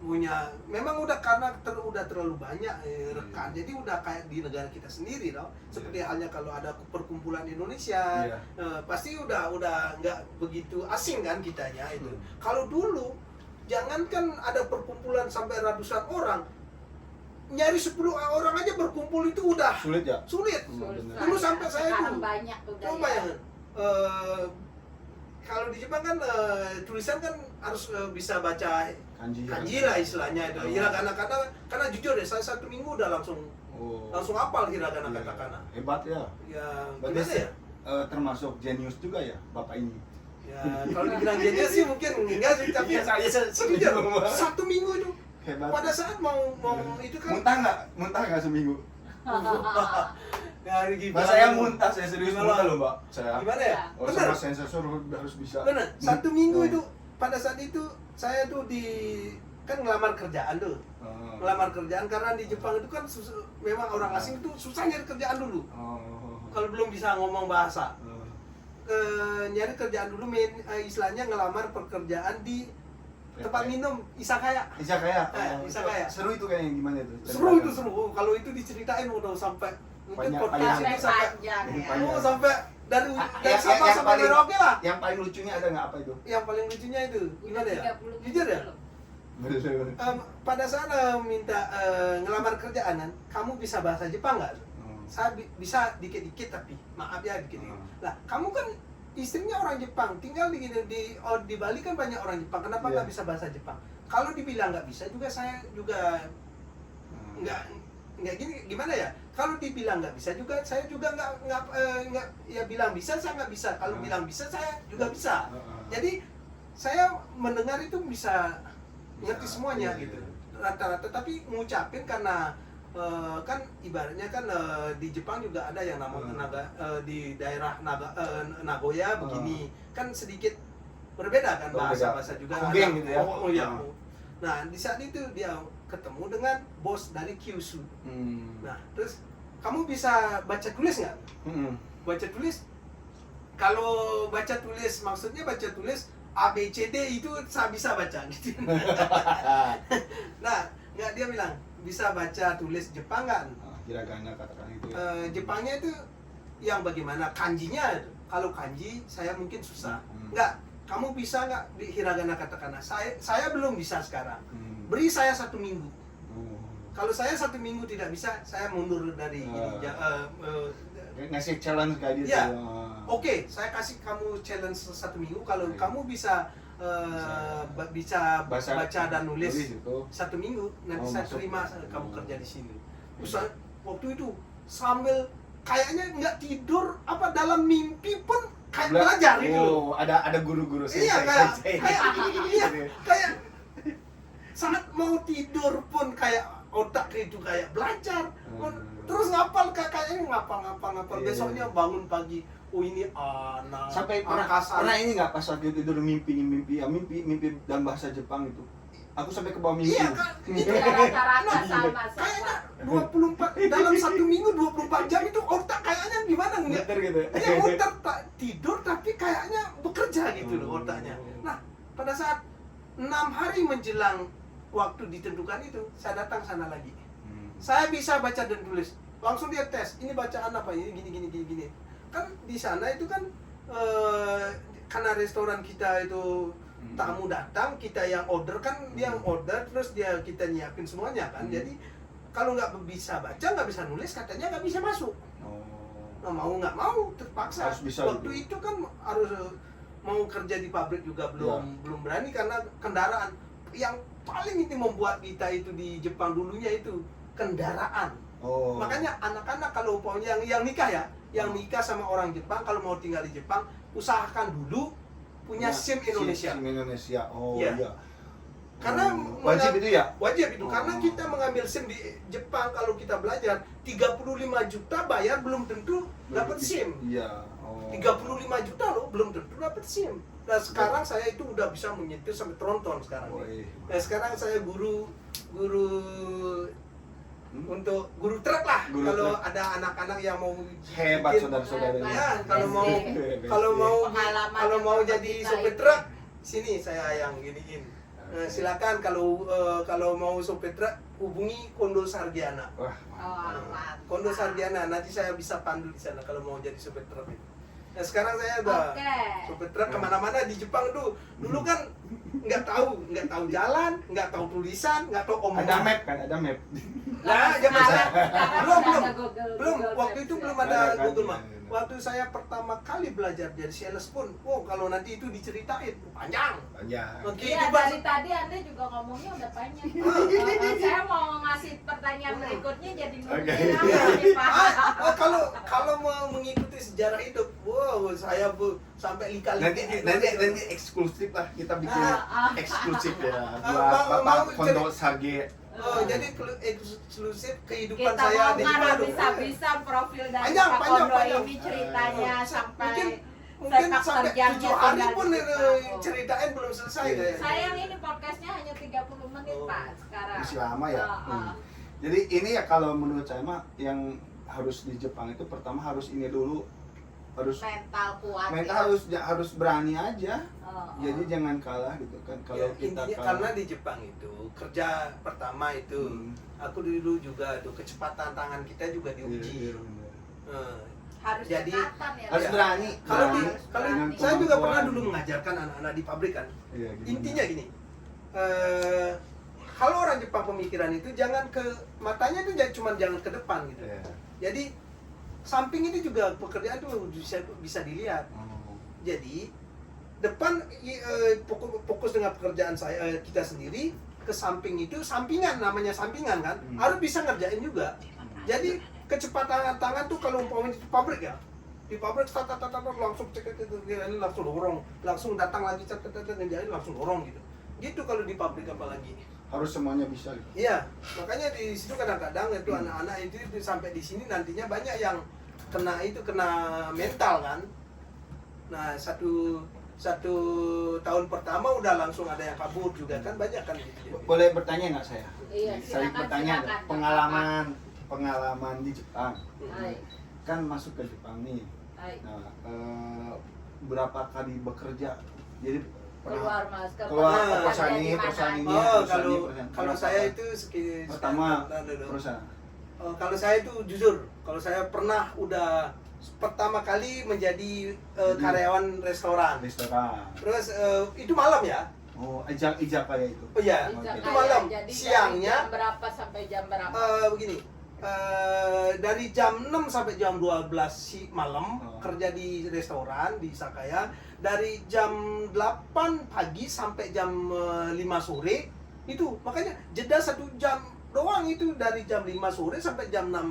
[SPEAKER 3] Punya memang udah karena udah terlalu banyak rekan, jadi udah kayak di negara kita sendiri loh. Seperti halnya kalau ada perkumpulan Indonesia, pasti udah nggak begitu asing kan kitanya itu. Kalau dulu jangankan ada perkumpulan sampai ratusan orang, nyari 10 orang aja berkumpul itu udah
[SPEAKER 2] Sulit ya?
[SPEAKER 3] sulit. Dulu sampai saya
[SPEAKER 1] sekarang
[SPEAKER 3] dulu
[SPEAKER 1] banyak tuh
[SPEAKER 3] coba ya, kalau di Jepang kan tulisan kan harus bisa baca kanji lah istilahnya itu. Hiragana karena jujur deh, saya 1 minggu udah langsung hafal hiragana katakana.
[SPEAKER 2] Hebat ya.
[SPEAKER 3] Ya
[SPEAKER 2] Berarti
[SPEAKER 3] gimana ya?
[SPEAKER 2] termasuk jenius juga ya bapak ini.
[SPEAKER 3] Ya kalau dibilang genius sih mungkin enggak sih, tapi
[SPEAKER 2] Saya
[SPEAKER 3] jujur 1 minggu itu
[SPEAKER 2] hebat.
[SPEAKER 3] pada saat mau itu kan
[SPEAKER 2] Muntah nggak seminggu?
[SPEAKER 3] dari gimana?
[SPEAKER 2] Bahasa saya muntah, saya serius muntah loh mbak. Saya.
[SPEAKER 3] Gimana ya?
[SPEAKER 2] Oh,
[SPEAKER 3] Bener.
[SPEAKER 2] sama sensor harus bisa.
[SPEAKER 3] Bener. 1 minggu itu pada saat itu saya tuh kan ngelamar kerjaan tuh. Ngelamar kerjaan karena di Jepang itu kan memang orang asing itu susah nyari kerjaan dulu. Kalau belum bisa ngomong bahasa. Nyari kerjaan dulu istilahnya ngelamar pekerjaan di tempat minum Isakaya.
[SPEAKER 2] Isakaya.
[SPEAKER 3] Isakaya.
[SPEAKER 2] Seru itu kayaknya gimana itu?
[SPEAKER 3] Seru itu seru. Kalau itu diceritain udah sampai mungkin podcast ini sampai
[SPEAKER 1] panjang ya.
[SPEAKER 3] sampai dari Sabang
[SPEAKER 2] yang
[SPEAKER 3] sampai
[SPEAKER 2] paling-
[SPEAKER 3] Merauke lah.
[SPEAKER 2] Yang paling lucunya ada nggak apa itu?
[SPEAKER 3] Yang paling lucunya itu gimana ya?
[SPEAKER 1] 30
[SPEAKER 3] Jujur ya?
[SPEAKER 1] belum.
[SPEAKER 3] Pada saat minta ngelamar kerjaan kan, kamu bisa bahasa Jepang nggak? Saya bisa dikit-dikit tapi maaf ya dikit-dikit. Lah kamu kan istrinya orang Jepang, tinggal di Bali kan banyak orang Jepang. Kenapa nggak bisa bahasa Jepang? Kalau dibilang nggak bisa juga saya juga nggak gini gimana ya? Kalau dibilang nggak bisa juga saya juga nggak ya bilang bisa saya nggak bisa. Kalau bilang bisa saya juga bisa. Jadi saya mendengar itu bisa ngerti semuanya gitu rata-rata, tapi ngucapin karena kan ibaratnya kan di Jepang juga ada yang namanya di daerah Nagoya begini kan sedikit berbeda kan bahasa juga
[SPEAKER 2] Kugeng gitu ya.
[SPEAKER 3] Oh ya. Nah di saat itu dia ketemu dengan bos dari Kyushu. Nah terus kamu bisa baca tulis nggak? Baca tulis, kalau baca tulis maksudnya baca tulis A B C D itu saya bisa baca gitu. Nah nggak, dia bilang bisa baca tulis Jepang nggak?
[SPEAKER 2] Hiragana katakan itu.
[SPEAKER 3] Jepangnya itu yang bagaimana kanjinya? Kalau kanji saya mungkin susah. Nggak, kamu bisa nggak di hiragana katakana? Saya belum bisa sekarang. Beri saya 1 minggu. Kalau saya 1 minggu tidak bisa, saya mundur dari
[SPEAKER 2] ngasih challenge kayak gitu.
[SPEAKER 3] Ya. Oke, saya kasih kamu challenge 1 minggu. Kalau kamu bisa baca dan nulis 1 minggu, nanti saya terima kamu kerja di sini. Waktu itu sambil kayaknya nggak tidur, apa dalam mimpi pun kayak belajar gitu loh.
[SPEAKER 2] Ada guru-guru
[SPEAKER 3] Iya kayak saat mau tidur pun kayak otak itu kayak belajar. Terus ngapal kayaknya ngapal.
[SPEAKER 2] Iya,
[SPEAKER 3] Besoknya
[SPEAKER 2] iya.
[SPEAKER 3] bangun pagi, oh ini anak.
[SPEAKER 2] Sampai pernah ini nggak pas waktu tidur mimpi dalam bahasa Jepang itu. Aku sampai ke bawah mimpi.
[SPEAKER 3] Iya kan, itu
[SPEAKER 1] Ya, rata-rata
[SPEAKER 3] Nah,
[SPEAKER 1] sama.
[SPEAKER 3] kayaknya 24 dalam satu minggu 24 jam itu otak kayaknya gimana nggak?
[SPEAKER 2] Ngeter gitu.
[SPEAKER 3] Ya otak tak tidur tapi kayaknya bekerja gitu loh otaknya. Nah pada saat 6 hari menjelang waktu ditentukan itu, saya datang sana lagi. Saya bisa baca dan tulis. Langsung dia tes. Ini bacaan apa? Ini gini. Kan di sana itu kan karena restoran kita itu tamu datang, kita yang order kan dia yang order terus kita nyiapin semuanya kan. Jadi kalau nggak bisa baca, nggak bisa nulis, katanya nggak bisa masuk. Nah, mau nggak mau terpaksa.
[SPEAKER 2] Harus bisa
[SPEAKER 3] Waktu
[SPEAKER 2] gitu.
[SPEAKER 3] itu kan harus mau kerja di pabrik juga belum berani karena kendaraan yang paling itu membuat kita itu di Jepang dulunya itu kendaraan. Makanya anak-anak kalau umpamanya yang nikah ya, yang nikah sama orang Jepang kalau mau tinggal di Jepang usahakan dulu punya SIM Indonesia.
[SPEAKER 2] SIM Indonesia. Oh
[SPEAKER 3] Iya.
[SPEAKER 2] iya.
[SPEAKER 3] Karena
[SPEAKER 2] wajib itu ya?
[SPEAKER 3] Wajib itu karena kita mengambil SIM di Jepang kalau kita belajar 35 juta bayar belum tentu dapat SIM.
[SPEAKER 2] Iya.
[SPEAKER 3] 35 juta loh belum tentu dapat SIM. Nah sekarang saya itu udah bisa menyetir sampai tronton sekarang. Nah sekarang saya guru untuk guru truk lah.
[SPEAKER 2] Guru
[SPEAKER 3] Kalau
[SPEAKER 2] truk.
[SPEAKER 3] ada anak-anak yang mau
[SPEAKER 2] Hebat
[SPEAKER 3] bikin-
[SPEAKER 2] saudara-saudaranya.
[SPEAKER 3] Ya, kalau mau
[SPEAKER 1] SD.
[SPEAKER 3] kalau
[SPEAKER 1] Pengalaman yang
[SPEAKER 3] mau
[SPEAKER 1] sama
[SPEAKER 3] jadi
[SPEAKER 1] kita
[SPEAKER 3] sopir
[SPEAKER 1] itu.
[SPEAKER 3] truk, sini saya yang giniin. Silakan kalau mau sopir truk hubungi Kondo Sardiana.
[SPEAKER 2] Wah.
[SPEAKER 1] Oh, aman.
[SPEAKER 3] Kondo Sardiana nanti saya bisa pandu di sana kalau mau jadi sopir truk itu. Nah sekarang saya udah
[SPEAKER 1] Oke.
[SPEAKER 3] sopir truk kemana-mana di Jepang tuh. Dulu kan nggak tahu jalan, nggak tahu tulisan, nggak tahu omongan.
[SPEAKER 2] Ada map kan? Ada map.
[SPEAKER 3] Nah, zaman saya belum belum
[SPEAKER 1] Google
[SPEAKER 3] waktu
[SPEAKER 1] Maps
[SPEAKER 3] itu
[SPEAKER 1] ya.
[SPEAKER 3] belum
[SPEAKER 2] Ada
[SPEAKER 3] ada
[SPEAKER 2] kan?
[SPEAKER 3] Google Map.
[SPEAKER 2] Iya, iya.
[SPEAKER 3] Waktu saya pertama kali belajar jadi sales pun, wow kalau nanti itu diceritain panjang.
[SPEAKER 2] Banyak.
[SPEAKER 3] Oke,
[SPEAKER 1] Iya,
[SPEAKER 3] itu
[SPEAKER 1] dari tadi Anda juga ngomongnya udah panjang. Saya mau ngasih pertanyaan berikutnya jadi
[SPEAKER 2] Oke.
[SPEAKER 1] ngomongin apa nih, Pak?
[SPEAKER 3] kalau mau mengikuti sejarah hidup, wow saya sampai lika-liku.
[SPEAKER 2] Nanti eksklusif lah kita bikin eksklusif ya
[SPEAKER 3] mau-
[SPEAKER 2] buat Bapak
[SPEAKER 3] mau
[SPEAKER 2] Kondo Sarge.
[SPEAKER 3] Jadi eksklusif kehidupan
[SPEAKER 1] Kita
[SPEAKER 3] saya
[SPEAKER 1] mau
[SPEAKER 3] di
[SPEAKER 1] ngarah
[SPEAKER 3] Jepang.
[SPEAKER 1] bisa profil dari
[SPEAKER 3] Panjang,
[SPEAKER 1] Pak
[SPEAKER 3] panjang,
[SPEAKER 1] Kondo
[SPEAKER 3] panjang.
[SPEAKER 1] ini ceritanya sampai
[SPEAKER 3] Mungkin
[SPEAKER 1] sepak
[SPEAKER 3] sampai
[SPEAKER 1] terjangnya
[SPEAKER 3] 7 hari
[SPEAKER 1] tinggal
[SPEAKER 3] pun
[SPEAKER 1] di Jepang.
[SPEAKER 3] ceritain belum selesai
[SPEAKER 2] Iya.
[SPEAKER 3] kayaknya.
[SPEAKER 1] Sayang ini podcastnya hanya 30 menit,
[SPEAKER 3] Oh.
[SPEAKER 1] Pak, sekarang.
[SPEAKER 2] Masih lama ya.
[SPEAKER 1] Heeh.
[SPEAKER 2] Jadi ini ya kalau menurut saya mah yang harus di Jepang itu pertama harus ini dulu, harus
[SPEAKER 1] Mental kuat.
[SPEAKER 2] mental harus berani aja.
[SPEAKER 1] Oh,
[SPEAKER 2] Jadi jangan kalah gitu kan. Kalau
[SPEAKER 3] Ya,
[SPEAKER 2] kita
[SPEAKER 3] intinya
[SPEAKER 2] kalah.
[SPEAKER 3] karena di Jepang itu kerja pertama itu aku dulu juga tuh kecepatan tangan kita juga diuji.
[SPEAKER 2] Iya, bener.
[SPEAKER 3] Eh,
[SPEAKER 1] harus
[SPEAKER 3] Jadi,
[SPEAKER 1] cekatan ya.
[SPEAKER 2] harus
[SPEAKER 1] Pak.
[SPEAKER 2] berani.
[SPEAKER 3] kalau di
[SPEAKER 1] Harus
[SPEAKER 3] kalau
[SPEAKER 1] berani.
[SPEAKER 2] Dengan
[SPEAKER 3] saya juga pernah
[SPEAKER 2] kemampuan.
[SPEAKER 3] dulu mengajarkan anak-anak di pabrik kan.
[SPEAKER 2] Iya, gimana?
[SPEAKER 3] Intinya gini. Kalau orang Jepang pemikiran itu jangan ke matanya itu jangan ke depan gitu.
[SPEAKER 2] Iya.
[SPEAKER 3] Jadi samping itu juga pekerjaan itu bisa dilihat.
[SPEAKER 2] Oh.
[SPEAKER 3] Jadi depan fokus dengan pekerjaan kita sendiri, ke samping itu sampingan namanya sampingan kan harus bisa ngerjain juga. Jadi kecepatan tangan tuh kalau umpamanya di pabrik ya, di pabrik langsung cek ini langsung dorong, langsung datang lagi cek ngerjain langsung dorong gitu. Gitu kalau di pabrik apalagi.
[SPEAKER 2] Harus semuanya bisa gitu.
[SPEAKER 3] Iya, makanya di situ kadang-kadang itu anak-anak itu sampai di sini nantinya banyak yang kena mental kan. Nah, satu tahun pertama udah langsung ada yang kabur juga kan banyak kan gitu.
[SPEAKER 2] Boleh bertanya nggak saya?
[SPEAKER 1] Iya,
[SPEAKER 2] Saya
[SPEAKER 1] silakan,
[SPEAKER 2] bertanya
[SPEAKER 1] silakan.
[SPEAKER 2] pengalaman di Jepang.
[SPEAKER 1] Hai,
[SPEAKER 2] Kan masuk ke Jepang nih.
[SPEAKER 1] hai.
[SPEAKER 2] Nah, berapa kali bekerja? Jadi
[SPEAKER 1] Keluar masker.
[SPEAKER 2] keluar
[SPEAKER 1] pernah
[SPEAKER 2] perusahaan
[SPEAKER 1] kerja di
[SPEAKER 2] ini,
[SPEAKER 1] mana
[SPEAKER 2] perusahaan ini.
[SPEAKER 1] aja?
[SPEAKER 3] Kalau saya itu
[SPEAKER 2] pertama perusahaan.
[SPEAKER 3] kalau saya itu jujur, kalau saya pernah udah pertama kali menjadi karyawan restoran. Terus itu malam ya.
[SPEAKER 2] Oh, ijak kayak itu.
[SPEAKER 3] Oh iya,
[SPEAKER 1] Bisa
[SPEAKER 3] itu
[SPEAKER 1] kayak,
[SPEAKER 3] malam.
[SPEAKER 1] jadi dari
[SPEAKER 3] Siangnya
[SPEAKER 1] jam berapa sampai jam berapa?
[SPEAKER 3] begini. Dari jam 6 sampai jam 12 malam kerja di restoran di Sakaya. Dari jam 8 pagi sampai jam 5 sore itu makanya jeda 1 jam doang itu dari jam 5 sore sampai jam 6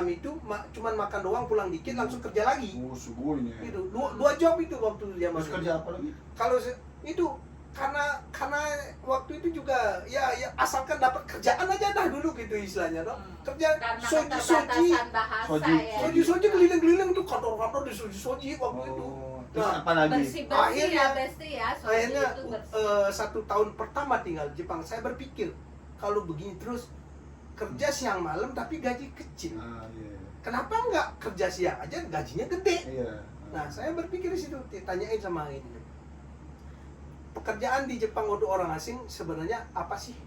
[SPEAKER 3] itu cuman makan doang pulang dikit langsung kerja lagi.
[SPEAKER 2] Oh, subuhnya.
[SPEAKER 3] Itu dua job itu waktu dia
[SPEAKER 2] Terus
[SPEAKER 3] masuk.
[SPEAKER 2] kerja apa lagi?
[SPEAKER 3] Kalau itu karena waktu itu juga ya asalkan dapat kerjaan aja dah dulu gitu istilahnya dong. Kerja
[SPEAKER 1] Karena
[SPEAKER 3] soji
[SPEAKER 1] keterbatasan bahasa
[SPEAKER 2] Soji.
[SPEAKER 1] ya.
[SPEAKER 3] soji keliling-keliling tuh kantor-kantor di soji waktu itu.
[SPEAKER 2] Terus
[SPEAKER 3] Nah,
[SPEAKER 2] apa lagi?
[SPEAKER 1] Bersih-bersih
[SPEAKER 3] Akhirnya-
[SPEAKER 1] ya Besti ya. Soji
[SPEAKER 3] Akhirnya
[SPEAKER 1] itu bersih.
[SPEAKER 3] 1 tahun pertama tinggal di Jepang, saya berpikir kalau begini terus kerja siang malam tapi gaji kecil.
[SPEAKER 2] Ah, iya.
[SPEAKER 3] Kenapa nggak kerja siang aja gajinya gede?
[SPEAKER 2] Iya.
[SPEAKER 3] Nah, saya berpikir di situ, tanyain sama ini. Pekerjaan di Jepang untuk orang asing sebenarnya apa sih?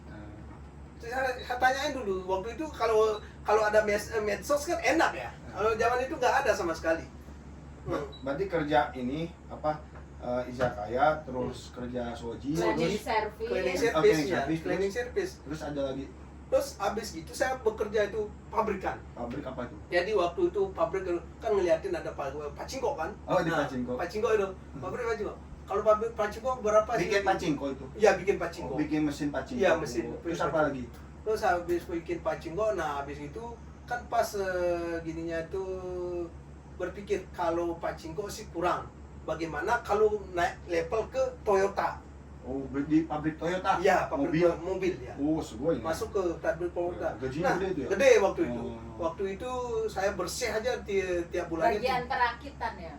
[SPEAKER 3] Saya tanyain dulu. Waktu itu kalau ada medsos kan enak ya. Kalau zaman itu nggak ada sama sekali.
[SPEAKER 2] Berarti kerja ini apa izakaya, terus kerja soji,
[SPEAKER 1] Cleaning
[SPEAKER 2] terus
[SPEAKER 1] service.
[SPEAKER 3] Cleaning
[SPEAKER 2] Oh,
[SPEAKER 3] service
[SPEAKER 2] cleaning
[SPEAKER 3] ya,
[SPEAKER 2] service,
[SPEAKER 3] cleaning service.
[SPEAKER 2] terus ada lagi
[SPEAKER 3] Terus habis gitu saya bekerja itu pabrikan.
[SPEAKER 2] pabrik apa itu?
[SPEAKER 3] Jadi waktu itu pabrik kan ngeliatin ada pachinko kan?
[SPEAKER 2] Oh, di
[SPEAKER 3] Nah,
[SPEAKER 2] pachinko.
[SPEAKER 3] Pachinko itu, pabrik pachinko. Kalau pabrik pachinko berapa sih?
[SPEAKER 2] Bikin pachinko itu.
[SPEAKER 3] Iya, bikin pachinko.
[SPEAKER 2] Oh, bikin mesin pachinko.
[SPEAKER 3] Iya, mesin.
[SPEAKER 2] Terus apa lagi?
[SPEAKER 3] Terus habis bikin pachinko, nah habis itu kan pas gininya itu berpikir kalau pachinko sih kurang. Bagaimana kalau naik level ke Toyota?
[SPEAKER 2] Oh, di pabrik Toyota.
[SPEAKER 3] Iya, pabrik
[SPEAKER 2] mobil.
[SPEAKER 3] mobil ya.
[SPEAKER 2] Oh, sugoi.
[SPEAKER 3] Masuk ke pabrik Toyota.
[SPEAKER 2] Gajinya
[SPEAKER 3] Nah,
[SPEAKER 2] gede itu ya?
[SPEAKER 3] gede waktu itu.
[SPEAKER 2] Oh.
[SPEAKER 3] Waktu itu saya bersih aja tiap bulannya.
[SPEAKER 1] Bagian perakitan ya.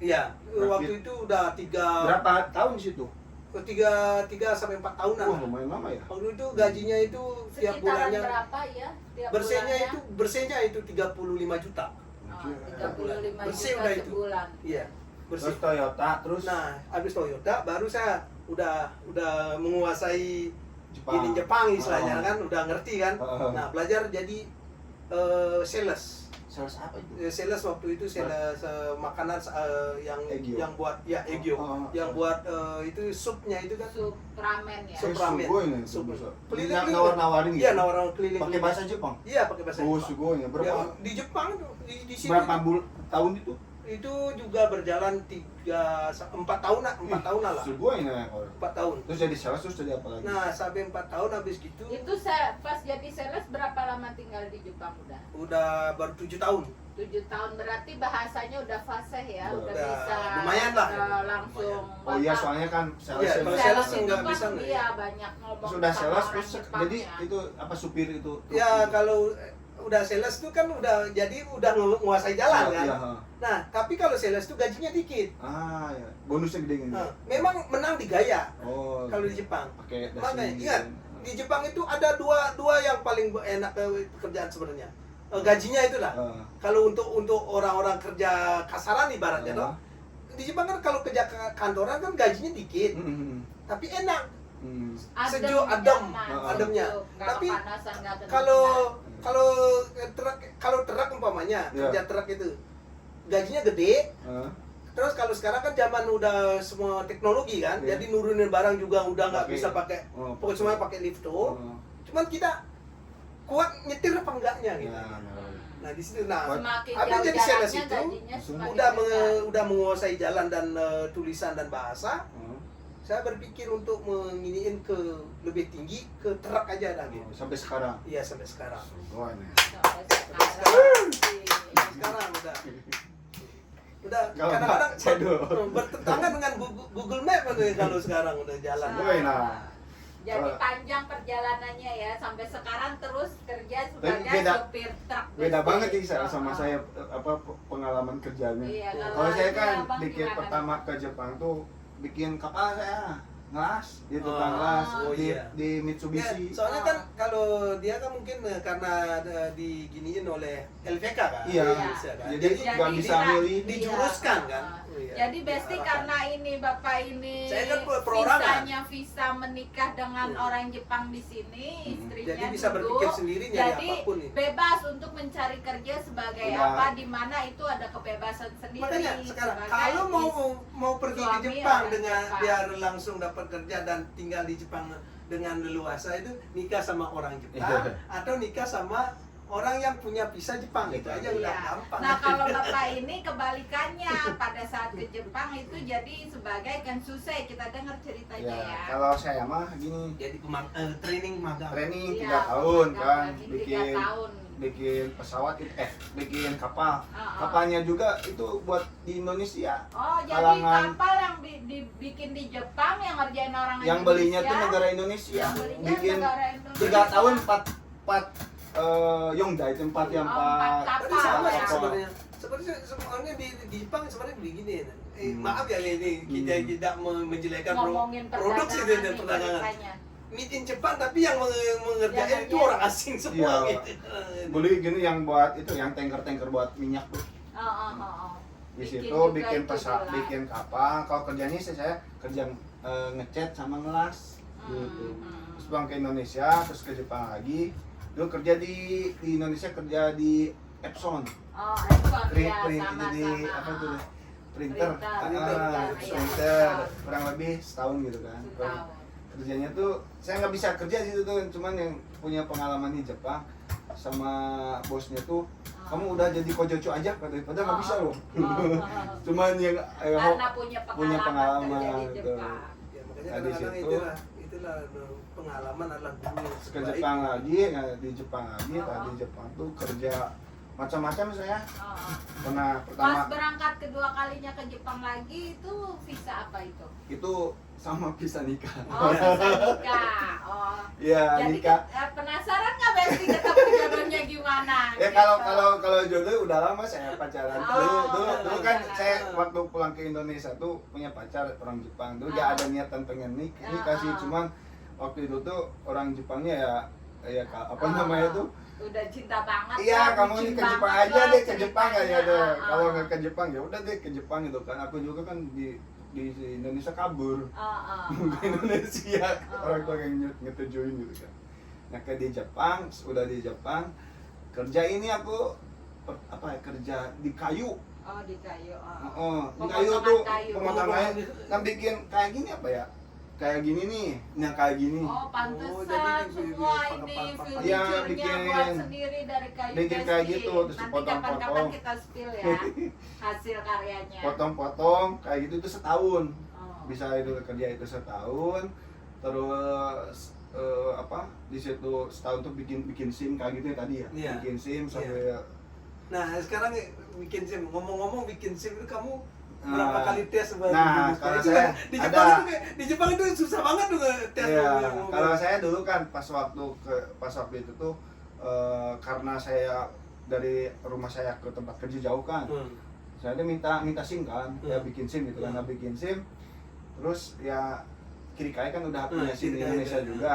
[SPEAKER 3] Iya,
[SPEAKER 2] Rakit.
[SPEAKER 3] waktu itu udah
[SPEAKER 2] Berapa tahun di situ?
[SPEAKER 3] 3 sampai 4 tahunan.
[SPEAKER 2] Wah, lumayan lama ya.
[SPEAKER 3] Waktu itu gajinya itu tiap
[SPEAKER 1] Sekitaran
[SPEAKER 3] bulannya
[SPEAKER 1] berapa ya? Tiap
[SPEAKER 3] bersihnya itu 35 juta.
[SPEAKER 1] Oh, 35
[SPEAKER 3] Bersih
[SPEAKER 1] juta
[SPEAKER 3] udah itu.
[SPEAKER 1] sebulan.
[SPEAKER 3] Iya, bersih.
[SPEAKER 2] Terus Toyota, terus
[SPEAKER 3] Nah, habis Toyota baru saya udah menguasai
[SPEAKER 2] Jepang.
[SPEAKER 3] ini Jepang istilahnya
[SPEAKER 2] Oh.
[SPEAKER 3] kan, udah ngerti kan.
[SPEAKER 2] Oh.
[SPEAKER 3] Nah, belajar jadi sales.
[SPEAKER 2] Sales apa itu?
[SPEAKER 3] Sales waktu itu sales makanan yang
[SPEAKER 2] Egyo.
[SPEAKER 3] yang buat ya egyo,
[SPEAKER 2] Oh.
[SPEAKER 3] yang buat itu supnya itu kan.
[SPEAKER 1] Sup ramen ya.
[SPEAKER 3] Sup ramen.
[SPEAKER 2] Sugoi nih.
[SPEAKER 3] Sup.
[SPEAKER 2] Keliling nawar-nawarin gitu.
[SPEAKER 3] Iya, nawar keliling.
[SPEAKER 2] Pakai bahasa Jepang.
[SPEAKER 3] Iya, pakai bahasa
[SPEAKER 2] Oh,
[SPEAKER 3] Jepang.
[SPEAKER 2] sugoi ya.
[SPEAKER 3] Ya,
[SPEAKER 2] Berapa
[SPEAKER 3] di Jepang tuh, di sini
[SPEAKER 2] berapa tahun itu?
[SPEAKER 3] itu juga berjalan 4 tahunan lah.
[SPEAKER 2] Sugoi nih.
[SPEAKER 3] 4 tahun.
[SPEAKER 2] Terus jadi sales, terus jadi apa lagi?
[SPEAKER 3] Nah, sampai 4 tahun habis gitu
[SPEAKER 1] Itu saya pas jadi sales berapa lama tinggal di Jepang udah?
[SPEAKER 3] udah baru 7 tahun.
[SPEAKER 1] 7 tahun berarti bahasanya udah fasih ya, udah
[SPEAKER 3] Udah
[SPEAKER 1] bisa
[SPEAKER 3] lumayan lah.
[SPEAKER 1] langsung.
[SPEAKER 2] Oh iya, soalnya kan sales.
[SPEAKER 3] Iya,
[SPEAKER 2] ya.
[SPEAKER 3] kalau
[SPEAKER 1] sales
[SPEAKER 3] sales
[SPEAKER 1] itu
[SPEAKER 3] nggak
[SPEAKER 1] kan
[SPEAKER 3] bisa nih.
[SPEAKER 1] iya banyak ngomong.
[SPEAKER 2] Sudah
[SPEAKER 1] sama
[SPEAKER 2] sales
[SPEAKER 1] orang
[SPEAKER 2] terus
[SPEAKER 1] Jepang
[SPEAKER 2] jadi
[SPEAKER 1] ya.
[SPEAKER 2] itu apa supir itu?
[SPEAKER 3] Ya, kalau udah sales tuh kan udah menguasai jalan kan.
[SPEAKER 2] Iya, ha.
[SPEAKER 3] Nah, tapi kalau sales tuh gajinya dikit.
[SPEAKER 2] Ah, ya. Bonusnya gede gini.
[SPEAKER 3] Nah, memang menang di gaya
[SPEAKER 2] Oh.
[SPEAKER 3] kalau di Jepang.
[SPEAKER 2] pakai dasi.
[SPEAKER 3] Makanya ingat, di Jepang itu ada dua yang paling enak pekerjaan sebenarnya. Gajinya itulah. Kalau untuk orang-orang kerja kasaran ibaratnya dong. Di Jepang kan kalau kerja kantoran kan gajinya dikit, tapi enak. Sejuk, adem, ademnya. Tapi kalau truk umpamanya
[SPEAKER 2] Ya.
[SPEAKER 3] kerja truk itu gajinya gede. Terus kalau sekarang kan zaman udah semua teknologi kan,
[SPEAKER 2] Ya.
[SPEAKER 3] jadi nurunin barang juga udah nggak
[SPEAKER 2] Pakai-
[SPEAKER 3] bisa pakai,
[SPEAKER 2] Oh,
[SPEAKER 3] pokoknya semuanya pakai lifto. Cuman kita kuat nyetir apa enggaknya gitu.
[SPEAKER 2] Ya,
[SPEAKER 3] Nah di situ, nah
[SPEAKER 1] semakin
[SPEAKER 3] habis
[SPEAKER 1] jauh
[SPEAKER 3] jadi sales
[SPEAKER 1] jaraknya
[SPEAKER 3] itu
[SPEAKER 1] gajinya semakin
[SPEAKER 3] udah
[SPEAKER 1] besar.
[SPEAKER 3] udah menguasai jalan dan tulisan dan bahasa. Saya berpikir untuk menginiin ke lebih tinggi ke truk aja dah gitu.
[SPEAKER 2] sampai sekarang.
[SPEAKER 3] Iya sampai sekarang.
[SPEAKER 2] Sugoi nih.
[SPEAKER 1] Sampai sekarang.
[SPEAKER 3] Sekarang udah
[SPEAKER 2] Kalau
[SPEAKER 3] kadang-kadang
[SPEAKER 2] Pak, cedul.
[SPEAKER 3] bertentangan dengan Google Map kan kalau sekarang udah jalan.
[SPEAKER 2] Sugoi nah.
[SPEAKER 1] Jadi panjang perjalanannya ya sampai sekarang terus kerja sebagai
[SPEAKER 2] beda-
[SPEAKER 1] supir truk.
[SPEAKER 2] Beda
[SPEAKER 1] Besti.
[SPEAKER 2] banget sih sama
[SPEAKER 1] Oh.
[SPEAKER 2] saya apa pengalaman kerjanya.
[SPEAKER 1] Iya,
[SPEAKER 2] Kalau saya kan
[SPEAKER 1] Abang
[SPEAKER 2] bikin
[SPEAKER 1] gimana?
[SPEAKER 2] pertama ke Jepang tuh bikin kapal saya ngelas di tukang
[SPEAKER 3] Oh,
[SPEAKER 2] las
[SPEAKER 3] oh
[SPEAKER 2] di,
[SPEAKER 3] iya.
[SPEAKER 2] di
[SPEAKER 3] Ya,
[SPEAKER 2] Mitsubishi.
[SPEAKER 3] soalnya kan kalau dia kan mungkin karena diginiin oleh LVK kan.
[SPEAKER 2] Iya.
[SPEAKER 3] Bisa kan?
[SPEAKER 2] Jadi nggak bisa milih.
[SPEAKER 3] dijuruskan
[SPEAKER 1] Iya.
[SPEAKER 3] kan. Iya,
[SPEAKER 1] Jadi Besti
[SPEAKER 3] diarahkan.
[SPEAKER 1] karena ini Bapak ini
[SPEAKER 3] Saya kan perorangan.
[SPEAKER 1] visanya visa menikah dengan orang Jepang di sini, istrinya
[SPEAKER 3] Jadi bisa
[SPEAKER 1] dulu.
[SPEAKER 3] berpikir sendiri nyari
[SPEAKER 1] Jadi
[SPEAKER 3] apapun ini.
[SPEAKER 1] bebas untuk mencari kerja sebagai
[SPEAKER 2] Udah.
[SPEAKER 1] apa di mana itu ada kebebasan sendiri.
[SPEAKER 3] Makanya sekarang
[SPEAKER 1] sebagai
[SPEAKER 3] kalau mau pergi ke
[SPEAKER 1] suami
[SPEAKER 3] Jepang
[SPEAKER 1] orang
[SPEAKER 3] dengan
[SPEAKER 1] Jepang.
[SPEAKER 3] biar langsung dapat kerja dan tinggal di Jepang dengan leluasa itu nikah sama orang Jepang atau nikah sama orang yang punya visa Jepang itu aja udah
[SPEAKER 1] Iya.
[SPEAKER 3] gampang.
[SPEAKER 1] Nah kalau Bapak ini kebalikannya pada saat ke Jepang itu jadi sebagai Kensusei, kita dengar ceritanya
[SPEAKER 2] Ya,
[SPEAKER 1] ya.
[SPEAKER 2] kalau saya mah gini
[SPEAKER 3] jadi training magang.
[SPEAKER 2] training
[SPEAKER 1] Iya,
[SPEAKER 2] 3 tahun
[SPEAKER 1] magang
[SPEAKER 2] kan
[SPEAKER 1] lagi 3
[SPEAKER 2] bikin
[SPEAKER 1] tahun.
[SPEAKER 2] bikin pesawat itu bikin kapal.
[SPEAKER 1] Ah, ah.
[SPEAKER 2] Kapalnya juga itu buat di Indonesia.
[SPEAKER 1] Oh, jadi
[SPEAKER 2] Kalangan-
[SPEAKER 1] kapal yang dibikin di Jepang yang ngerjain orang
[SPEAKER 2] Yang belinya tuh
[SPEAKER 1] Indonesia.
[SPEAKER 2] negara Indonesia.
[SPEAKER 1] Yang belinya
[SPEAKER 2] Bikin
[SPEAKER 1] negara Indonesia.
[SPEAKER 2] 3 tahun 4 Yongzai itu 4 yang
[SPEAKER 1] Oh, empat
[SPEAKER 2] 4
[SPEAKER 1] kapal.
[SPEAKER 3] Tapi sama
[SPEAKER 1] ya.
[SPEAKER 3] sih sebenarnya. Sebenarnya semuanya di Jepang sebenarnya begini. Maaf ya ini kita tidak menjelekan
[SPEAKER 1] Ngomongin
[SPEAKER 3] produksi dan
[SPEAKER 1] perdagangan nih
[SPEAKER 3] perdagangan.
[SPEAKER 1] ceritanya.
[SPEAKER 3] Made in Jepang tapi yang mengerjain itu
[SPEAKER 1] Yang
[SPEAKER 3] orang asing semua
[SPEAKER 2] Iya.
[SPEAKER 3] gitu.
[SPEAKER 2] Beli gini yang buat itu yang tanker-tanker buat minyak tuh.
[SPEAKER 1] Oh.
[SPEAKER 2] Di
[SPEAKER 1] Bikin
[SPEAKER 2] situ
[SPEAKER 1] juga
[SPEAKER 2] bikin
[SPEAKER 1] itu
[SPEAKER 2] pesawat,
[SPEAKER 1] gelas.
[SPEAKER 2] bikin kapal. Kalau kerjanya sih saya kerja ngecat sama ngelas gitu.
[SPEAKER 1] Hmm.
[SPEAKER 2] Terus pulang ke Indonesia, terus ke Jepang lagi. Dulu kerja di Indonesia kerja di Epson.
[SPEAKER 1] Oh, Epson
[SPEAKER 2] Print,
[SPEAKER 1] ya,
[SPEAKER 2] print
[SPEAKER 1] sama-sama.
[SPEAKER 2] itu di apa tuh? Printer.
[SPEAKER 1] Printer, iya,
[SPEAKER 2] Printer.
[SPEAKER 1] Epson.
[SPEAKER 2] Kurang lebih setahun gitu kan.
[SPEAKER 1] Setahun.
[SPEAKER 2] Kerjanya tuh saya nggak bisa kerja di situ tuh, cuman yang punya pengalaman di Jepang sama bosnya tuh kamu udah jadi kojojo aja katanya, padahal nggak bisa loh. Cuman yang
[SPEAKER 1] Karena punya
[SPEAKER 2] punya
[SPEAKER 1] pengalaman
[SPEAKER 2] pengalaman,
[SPEAKER 1] kerja di
[SPEAKER 2] gitu.
[SPEAKER 1] Jepang.
[SPEAKER 3] Ya, makanya
[SPEAKER 2] Nah, di
[SPEAKER 3] kadang-kadang
[SPEAKER 2] situ-
[SPEAKER 3] itulah pengalaman adalah guru yang
[SPEAKER 2] ke
[SPEAKER 3] terbaik.
[SPEAKER 2] Jepang lagi, nah, di Jepang lagi, tadi Jepang tuh kerja macam-macam saya.
[SPEAKER 1] Oh.
[SPEAKER 2] Pernah
[SPEAKER 1] Pas
[SPEAKER 2] pertama
[SPEAKER 1] berangkat kedua kalinya ke Jepang lagi itu visa apa itu?
[SPEAKER 2] itu sama bisa nikah.
[SPEAKER 1] Oh, visa nikah. Oh.
[SPEAKER 2] Iya,
[SPEAKER 1] Jadi
[SPEAKER 2] nikah.
[SPEAKER 1] penasaran nggak Besti ketemu jodohnya gimana?
[SPEAKER 2] Ya
[SPEAKER 1] gitu?
[SPEAKER 2] kalau jodoh udah lama saya pacaran. Dulu kan
[SPEAKER 1] pacaran.
[SPEAKER 2] saya waktu pulang ke Indonesia tuh punya pacar orang Jepang. Dulu gak ada niatan pengen nikah sih, cuman waktu itu tuh orang Jepangnya ya apa namanya tuh?
[SPEAKER 1] Udah cinta banget.
[SPEAKER 2] Iya,
[SPEAKER 1] lah,
[SPEAKER 2] kamu
[SPEAKER 1] bucin
[SPEAKER 2] ini ke Jepang
[SPEAKER 1] banget
[SPEAKER 2] aja
[SPEAKER 1] lah
[SPEAKER 2] deh, ke Jepang
[SPEAKER 1] ceritanya.
[SPEAKER 2] aja deh. Kalau nggak ke Jepang ya udah deh ke Jepang gitu kan. Aku juga kan di Indonesia kabur. Ke Indonesia orang tua yang ngetujuin gitu kan. Nah ke di Jepang, udah di Jepang kerja ini aku kerja di kayu.
[SPEAKER 1] Oh, di kayu.
[SPEAKER 2] Di kayu tuh
[SPEAKER 1] Kayu.
[SPEAKER 2] pemotongan kayu. Nah bikin kayak gini apa ya? Kayak gini nih, nah kayak gini.
[SPEAKER 1] Oh,
[SPEAKER 3] Oh, jadi
[SPEAKER 1] pantesan
[SPEAKER 3] di-
[SPEAKER 1] semua
[SPEAKER 3] di-
[SPEAKER 1] ini
[SPEAKER 3] pakai-
[SPEAKER 2] Iya,
[SPEAKER 1] furniture-nya
[SPEAKER 2] bikin-
[SPEAKER 1] buat sendiri dari kayu.
[SPEAKER 2] bikin kayak
[SPEAKER 1] Besti.
[SPEAKER 2] gitu, terus
[SPEAKER 1] Nanti
[SPEAKER 2] dipotong-potong.
[SPEAKER 1] kapan-kapan kita spill ya hasil karyanya.
[SPEAKER 2] Potong-potong kayak gitu tuh setahun.
[SPEAKER 1] Oh.
[SPEAKER 2] Bisa itu kerja itu setahun. Terus di situ setahun tuh bikin SIM kayak gitu ya tadi ya.
[SPEAKER 3] Iya.
[SPEAKER 2] Bikin SIM sampai
[SPEAKER 3] Nah, sekarang bikin SIM, ngomong-ngomong bikin SIM itu kamu
[SPEAKER 2] Nah,
[SPEAKER 3] berapa kali tes buat
[SPEAKER 2] nah,
[SPEAKER 3] lulus?
[SPEAKER 2] kalau
[SPEAKER 3] Itu
[SPEAKER 2] saya
[SPEAKER 3] di Jepang
[SPEAKER 2] ada-
[SPEAKER 3] itu di Jepang itu susah banget tuh tes.
[SPEAKER 2] Iya,
[SPEAKER 3] ngomong.
[SPEAKER 2] kalau saya dulu kan pas waktu itu tuh karena saya dari rumah saya ke tempat kerja jauh kan. Saya tuh minta SIM kan, ya bikin SIM gitu kan, bikin SIM. Terus ya kiri kali kan udah punya SIM di
[SPEAKER 3] kiri kali
[SPEAKER 2] Indonesia
[SPEAKER 3] ada.
[SPEAKER 2] juga.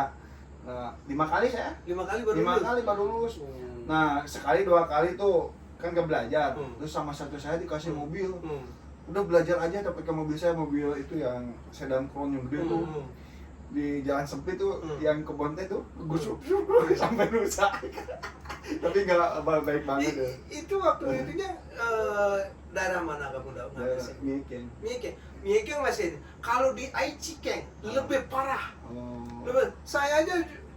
[SPEAKER 2] Nah, 5 kali saya.
[SPEAKER 3] 5 kali baru
[SPEAKER 2] 5
[SPEAKER 3] lulus.
[SPEAKER 2] kali baru lulus.
[SPEAKER 3] Hmm.
[SPEAKER 2] Nah, sekali 2 kali tuh kan gak belajar.
[SPEAKER 3] Hmm.
[SPEAKER 2] Terus sama satu saya dikasih mobil.
[SPEAKER 3] Hmm.
[SPEAKER 2] Udah belajar aja tapi ke mobil saya, mobil itu yang sedan crown yang gede tuh.
[SPEAKER 3] Hmm.
[SPEAKER 2] Di jalan sempit tuh yang kebon teh tuh gusuk sampai rusak. Tapi nggak baik banget ya.
[SPEAKER 3] Itu waktu itunya daerah mana kamu udah ngabisin?
[SPEAKER 2] Mungkin.
[SPEAKER 3] Miyake masih. Kalau di Aichi-ken lebih parah.
[SPEAKER 2] Oh.
[SPEAKER 3] Saya aja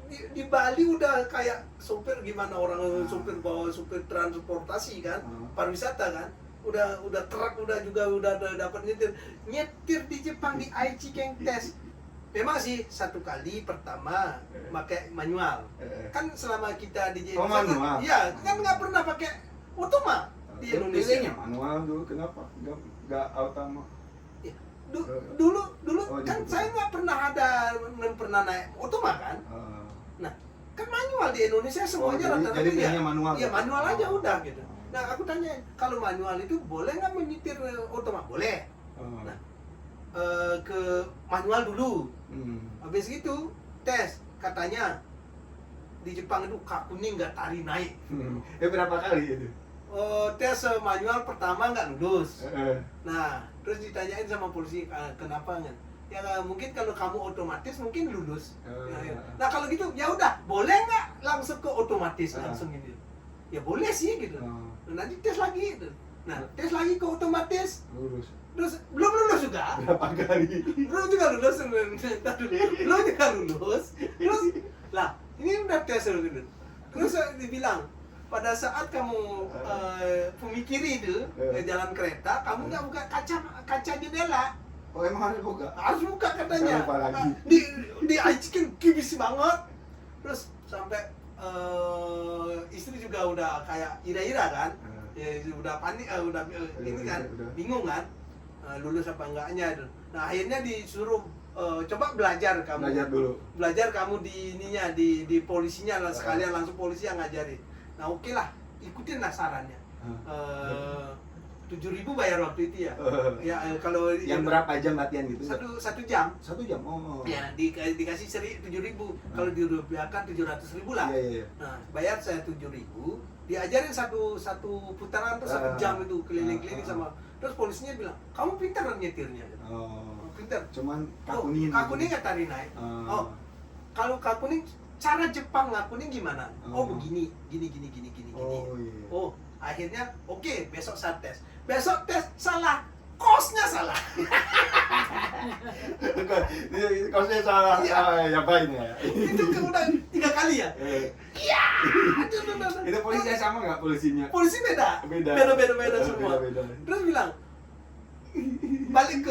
[SPEAKER 3] di Bali udah kayak supir gimana orang supir bawa supir transportasi kan, pariwisata kan. Udah truk udah dapat nyetir di Jepang di Aichi-ken tes. Memang sih satu kali pertama pakai manual. Kan selama kita di
[SPEAKER 2] Oh, manual?
[SPEAKER 3] Iya, kan nggak pernah pakai otomat di Indonesia.
[SPEAKER 2] Pilihnya manual dulu, kenapa? Nggak automa.
[SPEAKER 3] Ya, dulu
[SPEAKER 2] Oh,
[SPEAKER 3] kan
[SPEAKER 2] gitu.
[SPEAKER 3] saya nggak pernah naik otomat kan. Nah, kan manual di Indonesia semuanya
[SPEAKER 2] jadi
[SPEAKER 3] rata-rata
[SPEAKER 2] pilihnya manual.
[SPEAKER 3] Iya, manual aja udah gitu. Nah, aku tanya, kalau manual itu boleh nggak menyetir otomat? Boleh. Nah, ke manual dulu. Habis itu tes, katanya di Jepang itu kak kuning nggak tarik naik.
[SPEAKER 2] Berapa kali itu?
[SPEAKER 3] Tes manual pertama nggak lulus. Nah, terus ditanyain sama polisi, kenapa nggak? Ya mungkin kalau kamu otomatis mungkin lulus. Nah kalau gitu ya udah, boleh nggak langsung ke otomatis langsung ini? Ya boleh sih gitu. Nanti tes lagi gitu. Nah tes lagi ke otomatis,
[SPEAKER 2] Lurus.
[SPEAKER 3] terus belum lulus juga.
[SPEAKER 2] Berapa kali?
[SPEAKER 3] Belum juga lulus, belum juga lulus. Terus lah ini udah tes gitu. Terus dibilang pada saat kamu memikiri itu jalan kereta, kamu nggak buka kaca jendela.
[SPEAKER 2] Oh emang harus buka?
[SPEAKER 3] Harus buka katanya.
[SPEAKER 2] Saya lupa lagi.
[SPEAKER 3] Di Aichi kan kibis banget. Terus sampai istri juga udah kayak ira-ira kan. Ya udah panik, ini kan
[SPEAKER 2] Udah.
[SPEAKER 3] bingung kan. Lulus apa enggaknya itu. Nah, akhirnya disuruh coba belajar kamu.
[SPEAKER 2] Belajar dulu.
[SPEAKER 3] Belajar kamu di ininya di polisinya lah, sekalian langsung polisi yang ngajarin. Nah, oke lah, ikutin lah sarannya. 7.000 bayar waktu itu ya. Ya kalau
[SPEAKER 2] Yang berapa jam latihan gitu?
[SPEAKER 3] satu jam.
[SPEAKER 2] 1 jam. Oh.
[SPEAKER 3] Ya, dikasih 7.000. Kalau dirupiahkan 700.000 lah.
[SPEAKER 2] Iya.
[SPEAKER 3] Nah, bayar saya 7.000, diajarin satu putaran tuh 1 jam itu keliling-keliling sama. Terus polisinya bilang, "Kamu pintar nyetirnya."
[SPEAKER 2] Oh.
[SPEAKER 3] Pintar.
[SPEAKER 2] Cuman
[SPEAKER 3] Oh,
[SPEAKER 2] kakunin.
[SPEAKER 3] kakunin nggak tari naik. Oh, kalau kakunin cara Jepang ngakunin gimana? Oh, begini, gini.
[SPEAKER 2] Oh iya.
[SPEAKER 3] Oh, akhirnya oke, besok saya tes. Besok tes salah, kosnya salah.
[SPEAKER 2] Kosnya salah.
[SPEAKER 3] Iya.
[SPEAKER 2] Yapain ya?
[SPEAKER 3] Itu kan udah 3 kali ya. Iya. Aduh.
[SPEAKER 2] Itu polisinya sama nggak polisinya?
[SPEAKER 3] Polisi beda.
[SPEAKER 2] Beda.
[SPEAKER 3] Beda semua.
[SPEAKER 2] Beda.
[SPEAKER 3] Terus bilang balik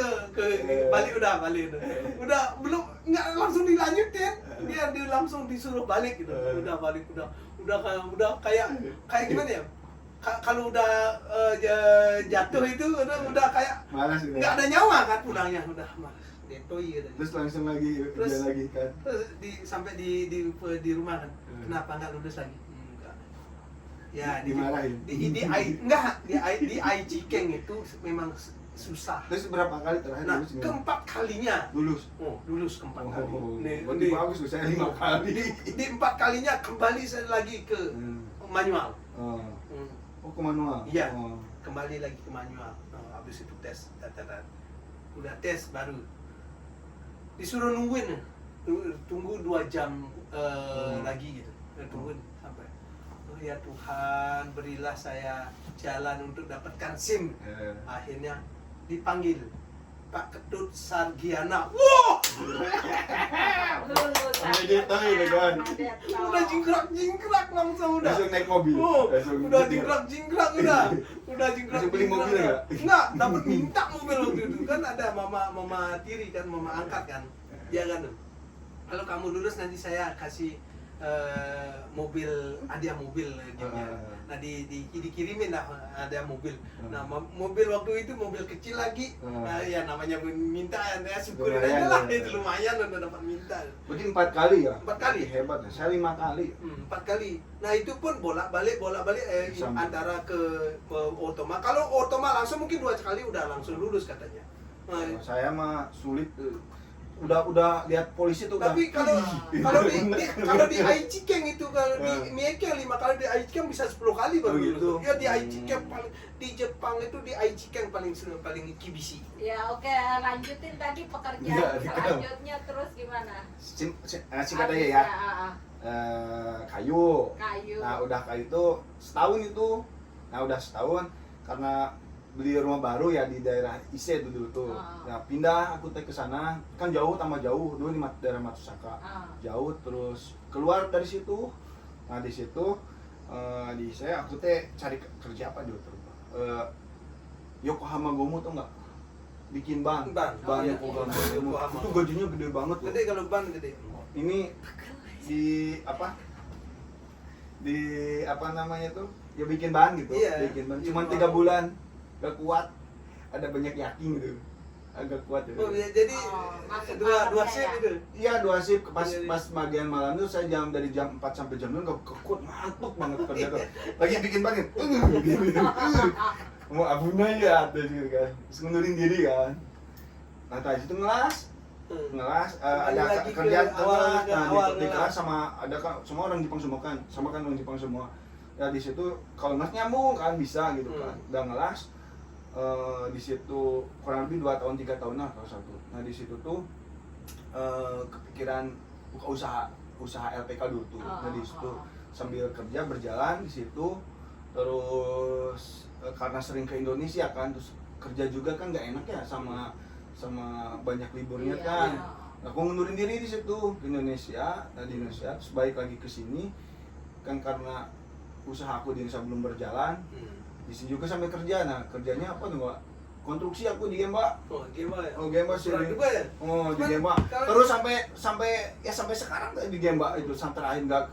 [SPEAKER 3] balik udah belum nggak langsung dilanjutin, dia langsung disuruh balik gitu. Udah kayak gimana ya, kalau udah jatuh itu udah kayak
[SPEAKER 2] Malas gitu.
[SPEAKER 3] nggak ada nyawa kan pulangnya, udah malas detoi gitu.
[SPEAKER 2] Terus langsung lagi
[SPEAKER 3] Terus-
[SPEAKER 2] dia lagi kan.
[SPEAKER 3] Terus sampai di rumah kan, kenapa nggak lulus lagi? Enggak. Ya
[SPEAKER 2] Dimarahin.
[SPEAKER 3] di Aikikeng itu memang susah.
[SPEAKER 2] Terus berapa kali terakhir
[SPEAKER 3] Nah,
[SPEAKER 2] lulus?
[SPEAKER 3] keempat kalinya
[SPEAKER 2] Lulus.
[SPEAKER 3] lulus keempat kali.
[SPEAKER 2] Berarti bagus tuh, saya 5 kali.
[SPEAKER 3] Di 4 kalinya kembali saya lagi ke manual.
[SPEAKER 2] Oh.
[SPEAKER 3] Hmm,
[SPEAKER 2] Oh, ke manual.
[SPEAKER 3] Iya.
[SPEAKER 2] Oh.
[SPEAKER 3] Kembali lagi ke manual. Habis itu tes, udah tes baru disuruh nungguin, tunggu 2 jam lagi gitu. Tungguin sampai, oh ya Tuhan, berilah saya jalan untuk dapatkan SIM. Akhirnya dipanggil Pak Ketut Sargiana. Wah,
[SPEAKER 2] Sampai gitu ya kan.
[SPEAKER 3] udah jingkrak langsung udah.
[SPEAKER 2] Langsung naik mobil.
[SPEAKER 3] Oh,
[SPEAKER 2] Langsung
[SPEAKER 3] udah
[SPEAKER 2] gitu.
[SPEAKER 3] jingkrak udah jingkrak.
[SPEAKER 2] Langsung beli mobil nggak?
[SPEAKER 3] Enggak, dapat minta mobil waktu itu kan, ada mama tiri kan, mama angkat kan. Dia kan, kalau kamu lulus nanti saya kasih mobil, hadiah mobil gamenya. Nah dikirimin lah hadiah mobil. Nah mobil waktu itu mobil kecil lagi. Nah ya namanya minta ya syukurin aja lah, itu lumayan udah dapat minta.
[SPEAKER 2] Berarti 4 kali ya?
[SPEAKER 3] 4 kali.
[SPEAKER 2] Hebat ya. Saya 5 kali.
[SPEAKER 3] 4 kali. Nah itu pun bolak-balik
[SPEAKER 2] Sama.
[SPEAKER 3] antara ke Otoma. Kalau Otoma langsung mungkin 2 kali udah langsung lulus katanya. Nah,
[SPEAKER 2] Saya mah sulit. Udah lihat polisi tuh.
[SPEAKER 3] tapi kalau di Aikikeng itu, kalau di Mieke 5 kali, di Aikikeng bisa 10 kali baru
[SPEAKER 2] Oh, gitu.
[SPEAKER 3] lulus. Ya di Aikikeng paling, di Jepang itu di Aikikeng paling kibishi.
[SPEAKER 1] Ya oke, lanjutin tadi pekerjaan
[SPEAKER 2] Iya,
[SPEAKER 1] selanjutnya terus gimana?
[SPEAKER 2] Singkat aja ya. Kayu.
[SPEAKER 1] Kayu.
[SPEAKER 2] Nah udah kayu tuh setahun itu. Nah udah setahun karena beli rumah baru ya di daerah Ise dulu tuh. Nah pindah aku teh ke sana, kan jauh tambah jauh dulu di daerah Matsusaka. Jauh terus keluar dari situ. Nah di situ di Ise aku teh cari kerja apa dulu tuh. Yokohama Gomu tuh enggak? Bikin ban.
[SPEAKER 3] Ban.
[SPEAKER 2] Yokohama Gomu.
[SPEAKER 3] Yokohama.
[SPEAKER 2] Itu gajinya gede banget loh.
[SPEAKER 3] Gede kalau ban gede.
[SPEAKER 2] Ini di apa namanya tuh, ya bikin ban gitu.
[SPEAKER 3] Iya.
[SPEAKER 2] Bikin ban
[SPEAKER 3] Iya,
[SPEAKER 2] cuman
[SPEAKER 3] ban.
[SPEAKER 2] 3 bulan gak kuat, ada banyak yakin gitu, agak kuat ya.
[SPEAKER 3] Oh, jadi
[SPEAKER 1] masuk
[SPEAKER 3] dua
[SPEAKER 1] malamnya
[SPEAKER 3] shift
[SPEAKER 1] ya?
[SPEAKER 3] itu.
[SPEAKER 2] Iya 2 shift, pas
[SPEAKER 3] Iya.
[SPEAKER 2] bagian malam tuh saya dari jam 4 sampai jam 2 gak kuat, ngantuk banget kerja tuh. Lagi bikin ban gitu, mau abuna ya terus gitu kan, terus ngundurin diri kan. Nah tadi itu ngelas,
[SPEAKER 3] Kembali
[SPEAKER 2] ada
[SPEAKER 3] lagi ke
[SPEAKER 2] kerjaan
[SPEAKER 3] awal, ke awal
[SPEAKER 2] di kelas
[SPEAKER 3] ngelas.
[SPEAKER 2] sama ada kan semua orang Jepang semua kan, orang Jepang semua. Ya di situ kalau ngelas nyambung kan bisa gitu kan. Udah ngelas di situ kurang lebih 2 tahun 3 tahun lah kalau satu. Nah di situ tuh kepikiran buka usaha LPK dulu tuh. Nah di situ sambil kerja berjalan di situ, terus karena sering ke Indonesia kan, terus kerja juga kan nggak enak ya sama banyak liburnya
[SPEAKER 1] Iya,
[SPEAKER 2] kan.
[SPEAKER 1] iya.
[SPEAKER 2] Aku ngundurin diri di situ ke Indonesia. Nah di Indonesia terus balik lagi ke sini kan karena usaha aku di Indonesia belum berjalan. Di sini juga sambil kerja. Nah kerjanya apa tuh Mbak? Konstruksi aku di Gemba.
[SPEAKER 3] Oh, Gemba ya.
[SPEAKER 2] Oh Gemba sih.
[SPEAKER 3] Kurang juga ya?
[SPEAKER 2] Oh di
[SPEAKER 3] Cuman
[SPEAKER 2] Gemba.
[SPEAKER 3] kalau-
[SPEAKER 2] Terus sampai sekarang di Gemba itu sampai terakhir nggak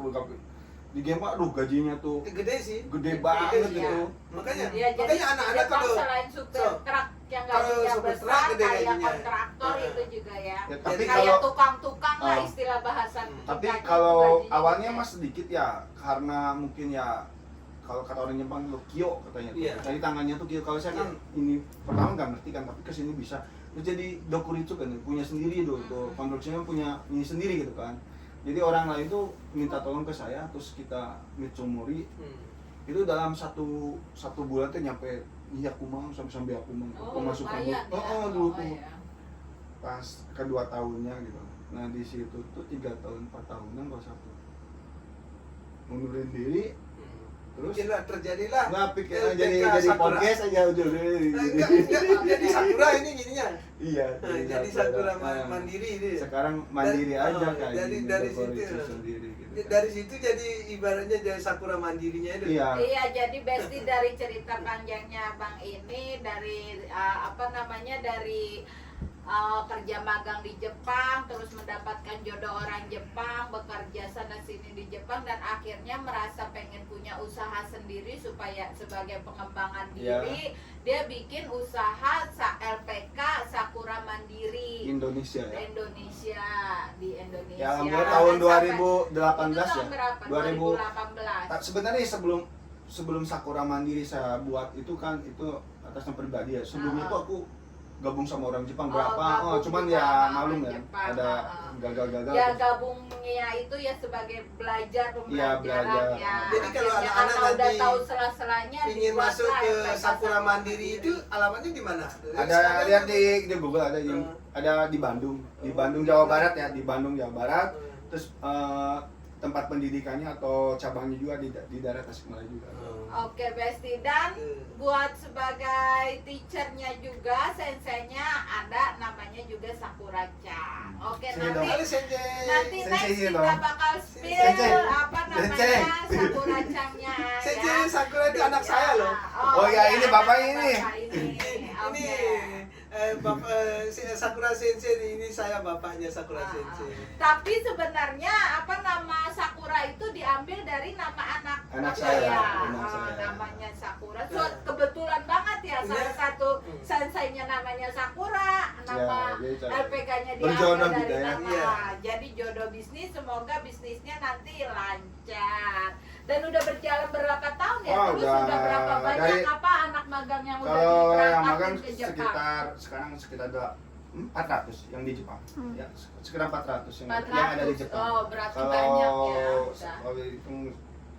[SPEAKER 2] di game aduh gajinya tuh
[SPEAKER 3] Gede sih.
[SPEAKER 2] gede banget
[SPEAKER 3] Gede,
[SPEAKER 2] gitu.
[SPEAKER 3] Makanya
[SPEAKER 1] Ya, jadi
[SPEAKER 3] makanya anak-anak
[SPEAKER 1] Jepang
[SPEAKER 3] kalau
[SPEAKER 1] selain supir
[SPEAKER 3] so,
[SPEAKER 1] truk yang
[SPEAKER 3] kalau
[SPEAKER 1] gajinya
[SPEAKER 3] supir truk
[SPEAKER 1] besar
[SPEAKER 3] gede
[SPEAKER 1] kayak
[SPEAKER 3] gajinya.
[SPEAKER 1] kontraktor
[SPEAKER 3] Heeh.
[SPEAKER 1] itu juga ya.
[SPEAKER 2] Ya, tapi
[SPEAKER 1] Kayak
[SPEAKER 2] kalau
[SPEAKER 1] tukang-tukang lah
[SPEAKER 2] Oh.
[SPEAKER 1] istilah bahasa
[SPEAKER 2] tapi
[SPEAKER 1] kitanya,
[SPEAKER 2] kalau
[SPEAKER 1] gajinya
[SPEAKER 2] awalnya
[SPEAKER 1] gede.
[SPEAKER 2] mas sedikit ya karena mungkin ya kalau kata orang Jepang itu kyo katanya tuh.
[SPEAKER 3] Iya.
[SPEAKER 2] Jadi tangannya tuh kyo. Kalau saya kan ini pertama nggak ngerti kan, tapi kesini bisa. Terus jadi dokuritsu kan punya sendiri tuh konstruksinya punya ini sendiri gitu kan. Jadi orang lain tuh minta tolong ke saya, terus kita mitsumori itu dalam satu bulan tuh nyampe iya kumang sampai akumang pemasukan
[SPEAKER 1] lumayan
[SPEAKER 2] dulu.
[SPEAKER 1] ya.
[SPEAKER 2] Dulu
[SPEAKER 1] Oh,
[SPEAKER 2] tuh
[SPEAKER 1] ya.
[SPEAKER 2] pas kedua tahunnya gitu. Nah di situ tuh 3 tahun 4 tahunan kalau satu mundurin diri terus
[SPEAKER 3] Mungkin lah terjadilah.
[SPEAKER 2] nggak pikir
[SPEAKER 3] LTK
[SPEAKER 2] jadi
[SPEAKER 3] Sakura.
[SPEAKER 2] podcast aja udah
[SPEAKER 3] Enggak, jadi Sakura ini gininya.
[SPEAKER 2] iya
[SPEAKER 3] Jadi Sakura
[SPEAKER 2] Nah,
[SPEAKER 3] mandiri ini.
[SPEAKER 2] sekarang mandiri
[SPEAKER 3] Dan-
[SPEAKER 2] aja
[SPEAKER 3] oh,
[SPEAKER 2] kayak
[SPEAKER 3] dari-
[SPEAKER 2] gini,
[SPEAKER 3] dari
[SPEAKER 2] dokuritsu
[SPEAKER 3] situ.
[SPEAKER 2] sendiri gitu kan.
[SPEAKER 3] Dari situ jadi ibaratnya jadi Sakura mandirinya itu.
[SPEAKER 2] Iya.
[SPEAKER 1] Iya, jadi Besti dari cerita panjangnya Bang ini dari dari kerja magang di Jepang, terus mendapatkan jodoh orang Jepang, bekerja sana sini di Jepang, dan akhirnya merasa pengen punya usaha sendiri supaya sebagai pengembangan
[SPEAKER 2] Iya.
[SPEAKER 1] diri dia bikin usaha LPK Sakura Mandiri
[SPEAKER 2] Indonesia ya.
[SPEAKER 1] Indonesia di Indonesia.
[SPEAKER 2] Ya alhamdulillah tahun
[SPEAKER 1] Dan sampai-
[SPEAKER 2] 2018
[SPEAKER 1] itu tahun
[SPEAKER 2] ya.
[SPEAKER 1] berapa? 2018.
[SPEAKER 2] Sebenarnya sebelum Sakura Mandiri saya buat itu kan itu atas nama pribadi ya. Sebelumnya tuh aku gabung sama orang Jepang berapa?
[SPEAKER 1] gabung
[SPEAKER 2] cuman
[SPEAKER 1] juga
[SPEAKER 2] ya
[SPEAKER 1] sama
[SPEAKER 2] malum
[SPEAKER 1] orang
[SPEAKER 2] ya.
[SPEAKER 1] Jepang,
[SPEAKER 2] Ada
[SPEAKER 1] heeh.
[SPEAKER 2] gagal-gagal.
[SPEAKER 1] Ya
[SPEAKER 2] terus-
[SPEAKER 1] gabungnya itu ya sebagai belajar pembelajaran
[SPEAKER 2] belajar.
[SPEAKER 1] ya.
[SPEAKER 3] Jadi kalau
[SPEAKER 1] Akhirnya
[SPEAKER 3] anak-anak
[SPEAKER 1] karena udah
[SPEAKER 3] nanti
[SPEAKER 1] tahu sela-selanya
[SPEAKER 3] ingin
[SPEAKER 1] dibuatlah
[SPEAKER 3] masuk ke
[SPEAKER 1] LPK
[SPEAKER 3] Sakura Mandiri itu alamatnya di mana?
[SPEAKER 2] Ada lihat di Google ada ada di Bandung. Di Bandung Jawa Barat ya, di Bandung Jawa Barat. Terus tempat pendidikannya atau cabangnya juga di daerah Tasikmalaya juga.
[SPEAKER 1] Oke Besti, dan buat sebagai teachernya juga senseinya ada namanya juga Sakura-chan. Oke,
[SPEAKER 2] Sini
[SPEAKER 1] nanti
[SPEAKER 3] Halo Sensei.
[SPEAKER 1] nanti
[SPEAKER 2] Sensei
[SPEAKER 1] next
[SPEAKER 2] ini
[SPEAKER 1] kita
[SPEAKER 2] dong.
[SPEAKER 1] bakal spill
[SPEAKER 2] Sensei.
[SPEAKER 1] apa namanya
[SPEAKER 2] Sensei.
[SPEAKER 1] Sakura-channya
[SPEAKER 3] Sensei
[SPEAKER 1] ya.
[SPEAKER 3] Sakura itu anak saya loh.
[SPEAKER 2] Oh, ya, ini bapak
[SPEAKER 1] anak
[SPEAKER 2] ini.
[SPEAKER 1] bapak ini.
[SPEAKER 3] Ini
[SPEAKER 1] Oke.
[SPEAKER 3] Bapak Sakura Sensei ini saya bapaknya Sakura Sensei.
[SPEAKER 1] Tapi sebenarnya apa nama Sakura itu diambil dari nama anak
[SPEAKER 2] Anak
[SPEAKER 1] bapak
[SPEAKER 2] saya,
[SPEAKER 1] ya.
[SPEAKER 2] anak saya.
[SPEAKER 1] Namanya Sakura. So, kebetulan banget ya salah satu senseinya namanya Sakura, nama
[SPEAKER 2] jadi cara-
[SPEAKER 1] LPK-nya
[SPEAKER 2] berjodoh
[SPEAKER 1] diambil
[SPEAKER 2] gitu
[SPEAKER 1] dari
[SPEAKER 2] ya.
[SPEAKER 1] nama.
[SPEAKER 3] Iya.
[SPEAKER 1] Jadi jodoh bisnis, semoga bisnisnya nanti lancar. Dan udah berjalan berapa tahun ya?
[SPEAKER 2] Oh,
[SPEAKER 1] Terus
[SPEAKER 2] udah
[SPEAKER 1] udah berapa banyak
[SPEAKER 2] dari-
[SPEAKER 1] apa anak magang yang udah
[SPEAKER 2] Kalau yang
[SPEAKER 1] diberangkatin
[SPEAKER 2] magang
[SPEAKER 1] ke Jepang?
[SPEAKER 2] sekitar ada 400 yang di Jepang. Ya, sekitar 400 yang
[SPEAKER 1] 400.
[SPEAKER 2] yang ada di Jepang.
[SPEAKER 1] Oh, berarti
[SPEAKER 2] Kalau
[SPEAKER 1] banyak ya. Udah.
[SPEAKER 2] kalau hitung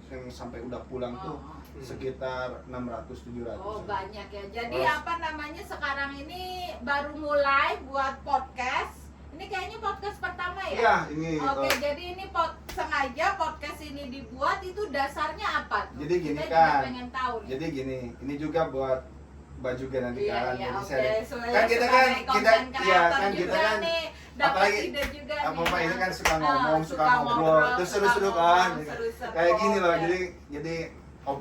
[SPEAKER 2] yang sampai udah pulang tuh
[SPEAKER 1] Oh.
[SPEAKER 2] sekitar 600-700.
[SPEAKER 1] Oh banyak ya. Jadi
[SPEAKER 2] Oh.
[SPEAKER 1] apa namanya sekarang ini baru mulai buat podcast. Ini kayaknya podcast pertama ya?
[SPEAKER 2] Iya, ini
[SPEAKER 1] Oke, jadi ini sengaja podcast ini dibuat itu dasarnya apa tuh?
[SPEAKER 2] Jadi gini
[SPEAKER 1] Kita
[SPEAKER 2] kan.
[SPEAKER 1] juga pengen tahu nih.
[SPEAKER 2] Jadi gini, ini juga buat baju juga nanti
[SPEAKER 1] Iya,
[SPEAKER 2] kan.
[SPEAKER 1] iya,
[SPEAKER 2] Jadi
[SPEAKER 1] oke.
[SPEAKER 2] saya
[SPEAKER 1] Soalnya
[SPEAKER 2] kan kita
[SPEAKER 1] sebagai
[SPEAKER 2] kan
[SPEAKER 1] content
[SPEAKER 2] iya
[SPEAKER 1] creator
[SPEAKER 2] kan kita
[SPEAKER 1] juga
[SPEAKER 2] kan
[SPEAKER 1] nih, dapat
[SPEAKER 2] apalagi
[SPEAKER 1] ide juga
[SPEAKER 2] apa
[SPEAKER 1] nih.
[SPEAKER 2] ini kan suka
[SPEAKER 1] Ah,
[SPEAKER 2] ngomong, suka ngobrol, terus
[SPEAKER 1] suka
[SPEAKER 2] seru-seru
[SPEAKER 1] ngomong,
[SPEAKER 2] kan.
[SPEAKER 1] seru-seru,
[SPEAKER 2] Kayak gini loh.
[SPEAKER 1] oke.
[SPEAKER 2] Jadi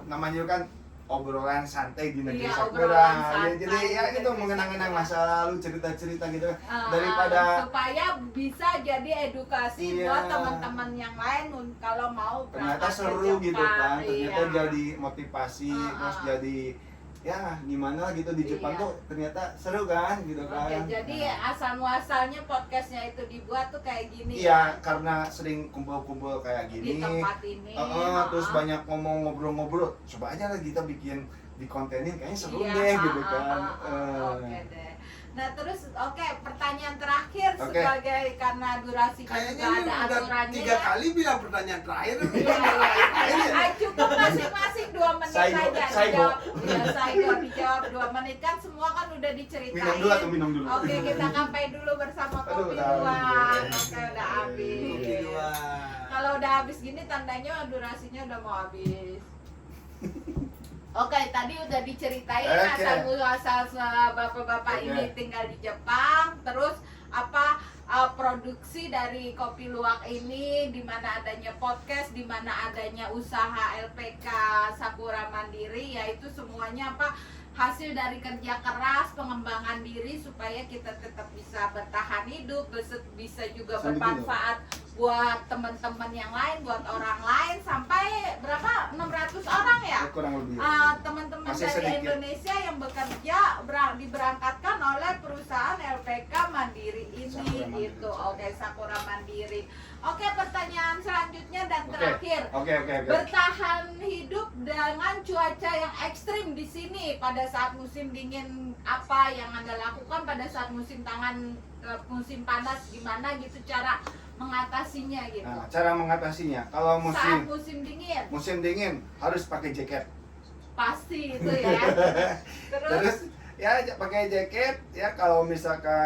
[SPEAKER 2] namanya juga kan obrolan santai di negeri
[SPEAKER 1] Iya,
[SPEAKER 2] Sakura.
[SPEAKER 1] obrolan
[SPEAKER 2] Ya,
[SPEAKER 1] santai
[SPEAKER 2] jadi ya
[SPEAKER 1] di
[SPEAKER 2] itu
[SPEAKER 1] negeri
[SPEAKER 2] mengenang-kenang
[SPEAKER 1] Sakura.
[SPEAKER 2] masa lalu, cerita-cerita gitu
[SPEAKER 1] Ah,
[SPEAKER 2] daripada
[SPEAKER 1] supaya bisa jadi edukasi
[SPEAKER 2] Iya.
[SPEAKER 1] buat teman-teman yang lain kalau mau
[SPEAKER 2] ternyata
[SPEAKER 1] berangkat ke
[SPEAKER 2] seru gitu
[SPEAKER 1] Jepang.
[SPEAKER 2] kan. Ternyata
[SPEAKER 1] Iya.
[SPEAKER 2] jadi motivasi, terus
[SPEAKER 1] Ah.
[SPEAKER 2] jadi ya gimana gitu di Jepang
[SPEAKER 1] Iya.
[SPEAKER 2] tuh ternyata seru kan gitu kan.
[SPEAKER 1] Oke, jadi asal muasalnya podcastnya itu dibuat tuh kayak gini
[SPEAKER 2] Iya, karena sering kumpul-kumpul kayak
[SPEAKER 1] di
[SPEAKER 2] gini.
[SPEAKER 1] tempat ini.
[SPEAKER 2] Terus banyak ngomong ngobrol-ngobrol. Coba aja lah kita bikin di kontenin kayaknya seru
[SPEAKER 1] Iya,
[SPEAKER 2] deh gitu kan.
[SPEAKER 1] Oke deh. Nah terus pertanyaan terakhir
[SPEAKER 2] Oke.
[SPEAKER 1] sebagai karena durasinya
[SPEAKER 3] Kayaknya
[SPEAKER 1] juga
[SPEAKER 3] ini
[SPEAKER 1] ada
[SPEAKER 3] udah
[SPEAKER 1] aturannya
[SPEAKER 3] 3
[SPEAKER 1] ya.
[SPEAKER 3] kali bilang pertanyaan terakhir.
[SPEAKER 1] Iya, iya. Cukup masing-masing 2 menit
[SPEAKER 2] Saigo,
[SPEAKER 1] saja
[SPEAKER 2] Saigo.
[SPEAKER 1] dijawab. Ya, Saigo dijawab 2 menit kan semua kan udah diceritain.
[SPEAKER 2] Minum dulu atau minum dulu?
[SPEAKER 1] Oke, kita sampai dulu bersama
[SPEAKER 2] Aduh,
[SPEAKER 1] kopi
[SPEAKER 2] udah
[SPEAKER 1] luwak.
[SPEAKER 2] habis.
[SPEAKER 1] Oke, udah habis.
[SPEAKER 3] Kopi dua.
[SPEAKER 1] Kalau udah habis gini tandanya durasinya udah mau habis. Oke, tadi udah diceritain
[SPEAKER 2] Oke.
[SPEAKER 1] asal bapak-bapak
[SPEAKER 2] Oke.
[SPEAKER 1] ini tinggal di Jepang, terus apa produksi dari Kopi Luwak ini, di mana adanya podcast, di mana adanya usaha LPK Sakura Mandiri, yaitu semuanya apa, hasil dari kerja keras, pengembangan diri supaya kita tetap bisa bertahan hidup, bisa juga
[SPEAKER 2] Sampai
[SPEAKER 1] bermanfaat buat teman-teman yang lain, buat orang lain, sampai berapa, 600 orang ya?
[SPEAKER 2] kurang lebih.
[SPEAKER 1] Teman-teman
[SPEAKER 2] Masih
[SPEAKER 1] dari
[SPEAKER 2] sedikit.
[SPEAKER 1] Indonesia yang bekerja diberangkatkan oleh perusahaan LPK Mandiri ini
[SPEAKER 2] Sakura Mandiri.
[SPEAKER 1] gitu. Oke, Sakura Mandiri. Oke, pertanyaan selanjutnya dan
[SPEAKER 2] Oke.
[SPEAKER 1] terakhir.
[SPEAKER 2] Oke.
[SPEAKER 1] Bertahan hidup dengan cuaca yang ekstrim di sini pada saat musim dingin, apa yang Anda lakukan pada saat musim musim panas, gimana gitu cara mengatasinya gitu.
[SPEAKER 2] Nah, cara mengatasinya kalau
[SPEAKER 1] Saat musim dingin
[SPEAKER 2] harus pakai jaket.
[SPEAKER 1] pasti itu ya.
[SPEAKER 2] Terus ya pakai jaket ya, kalau misalkan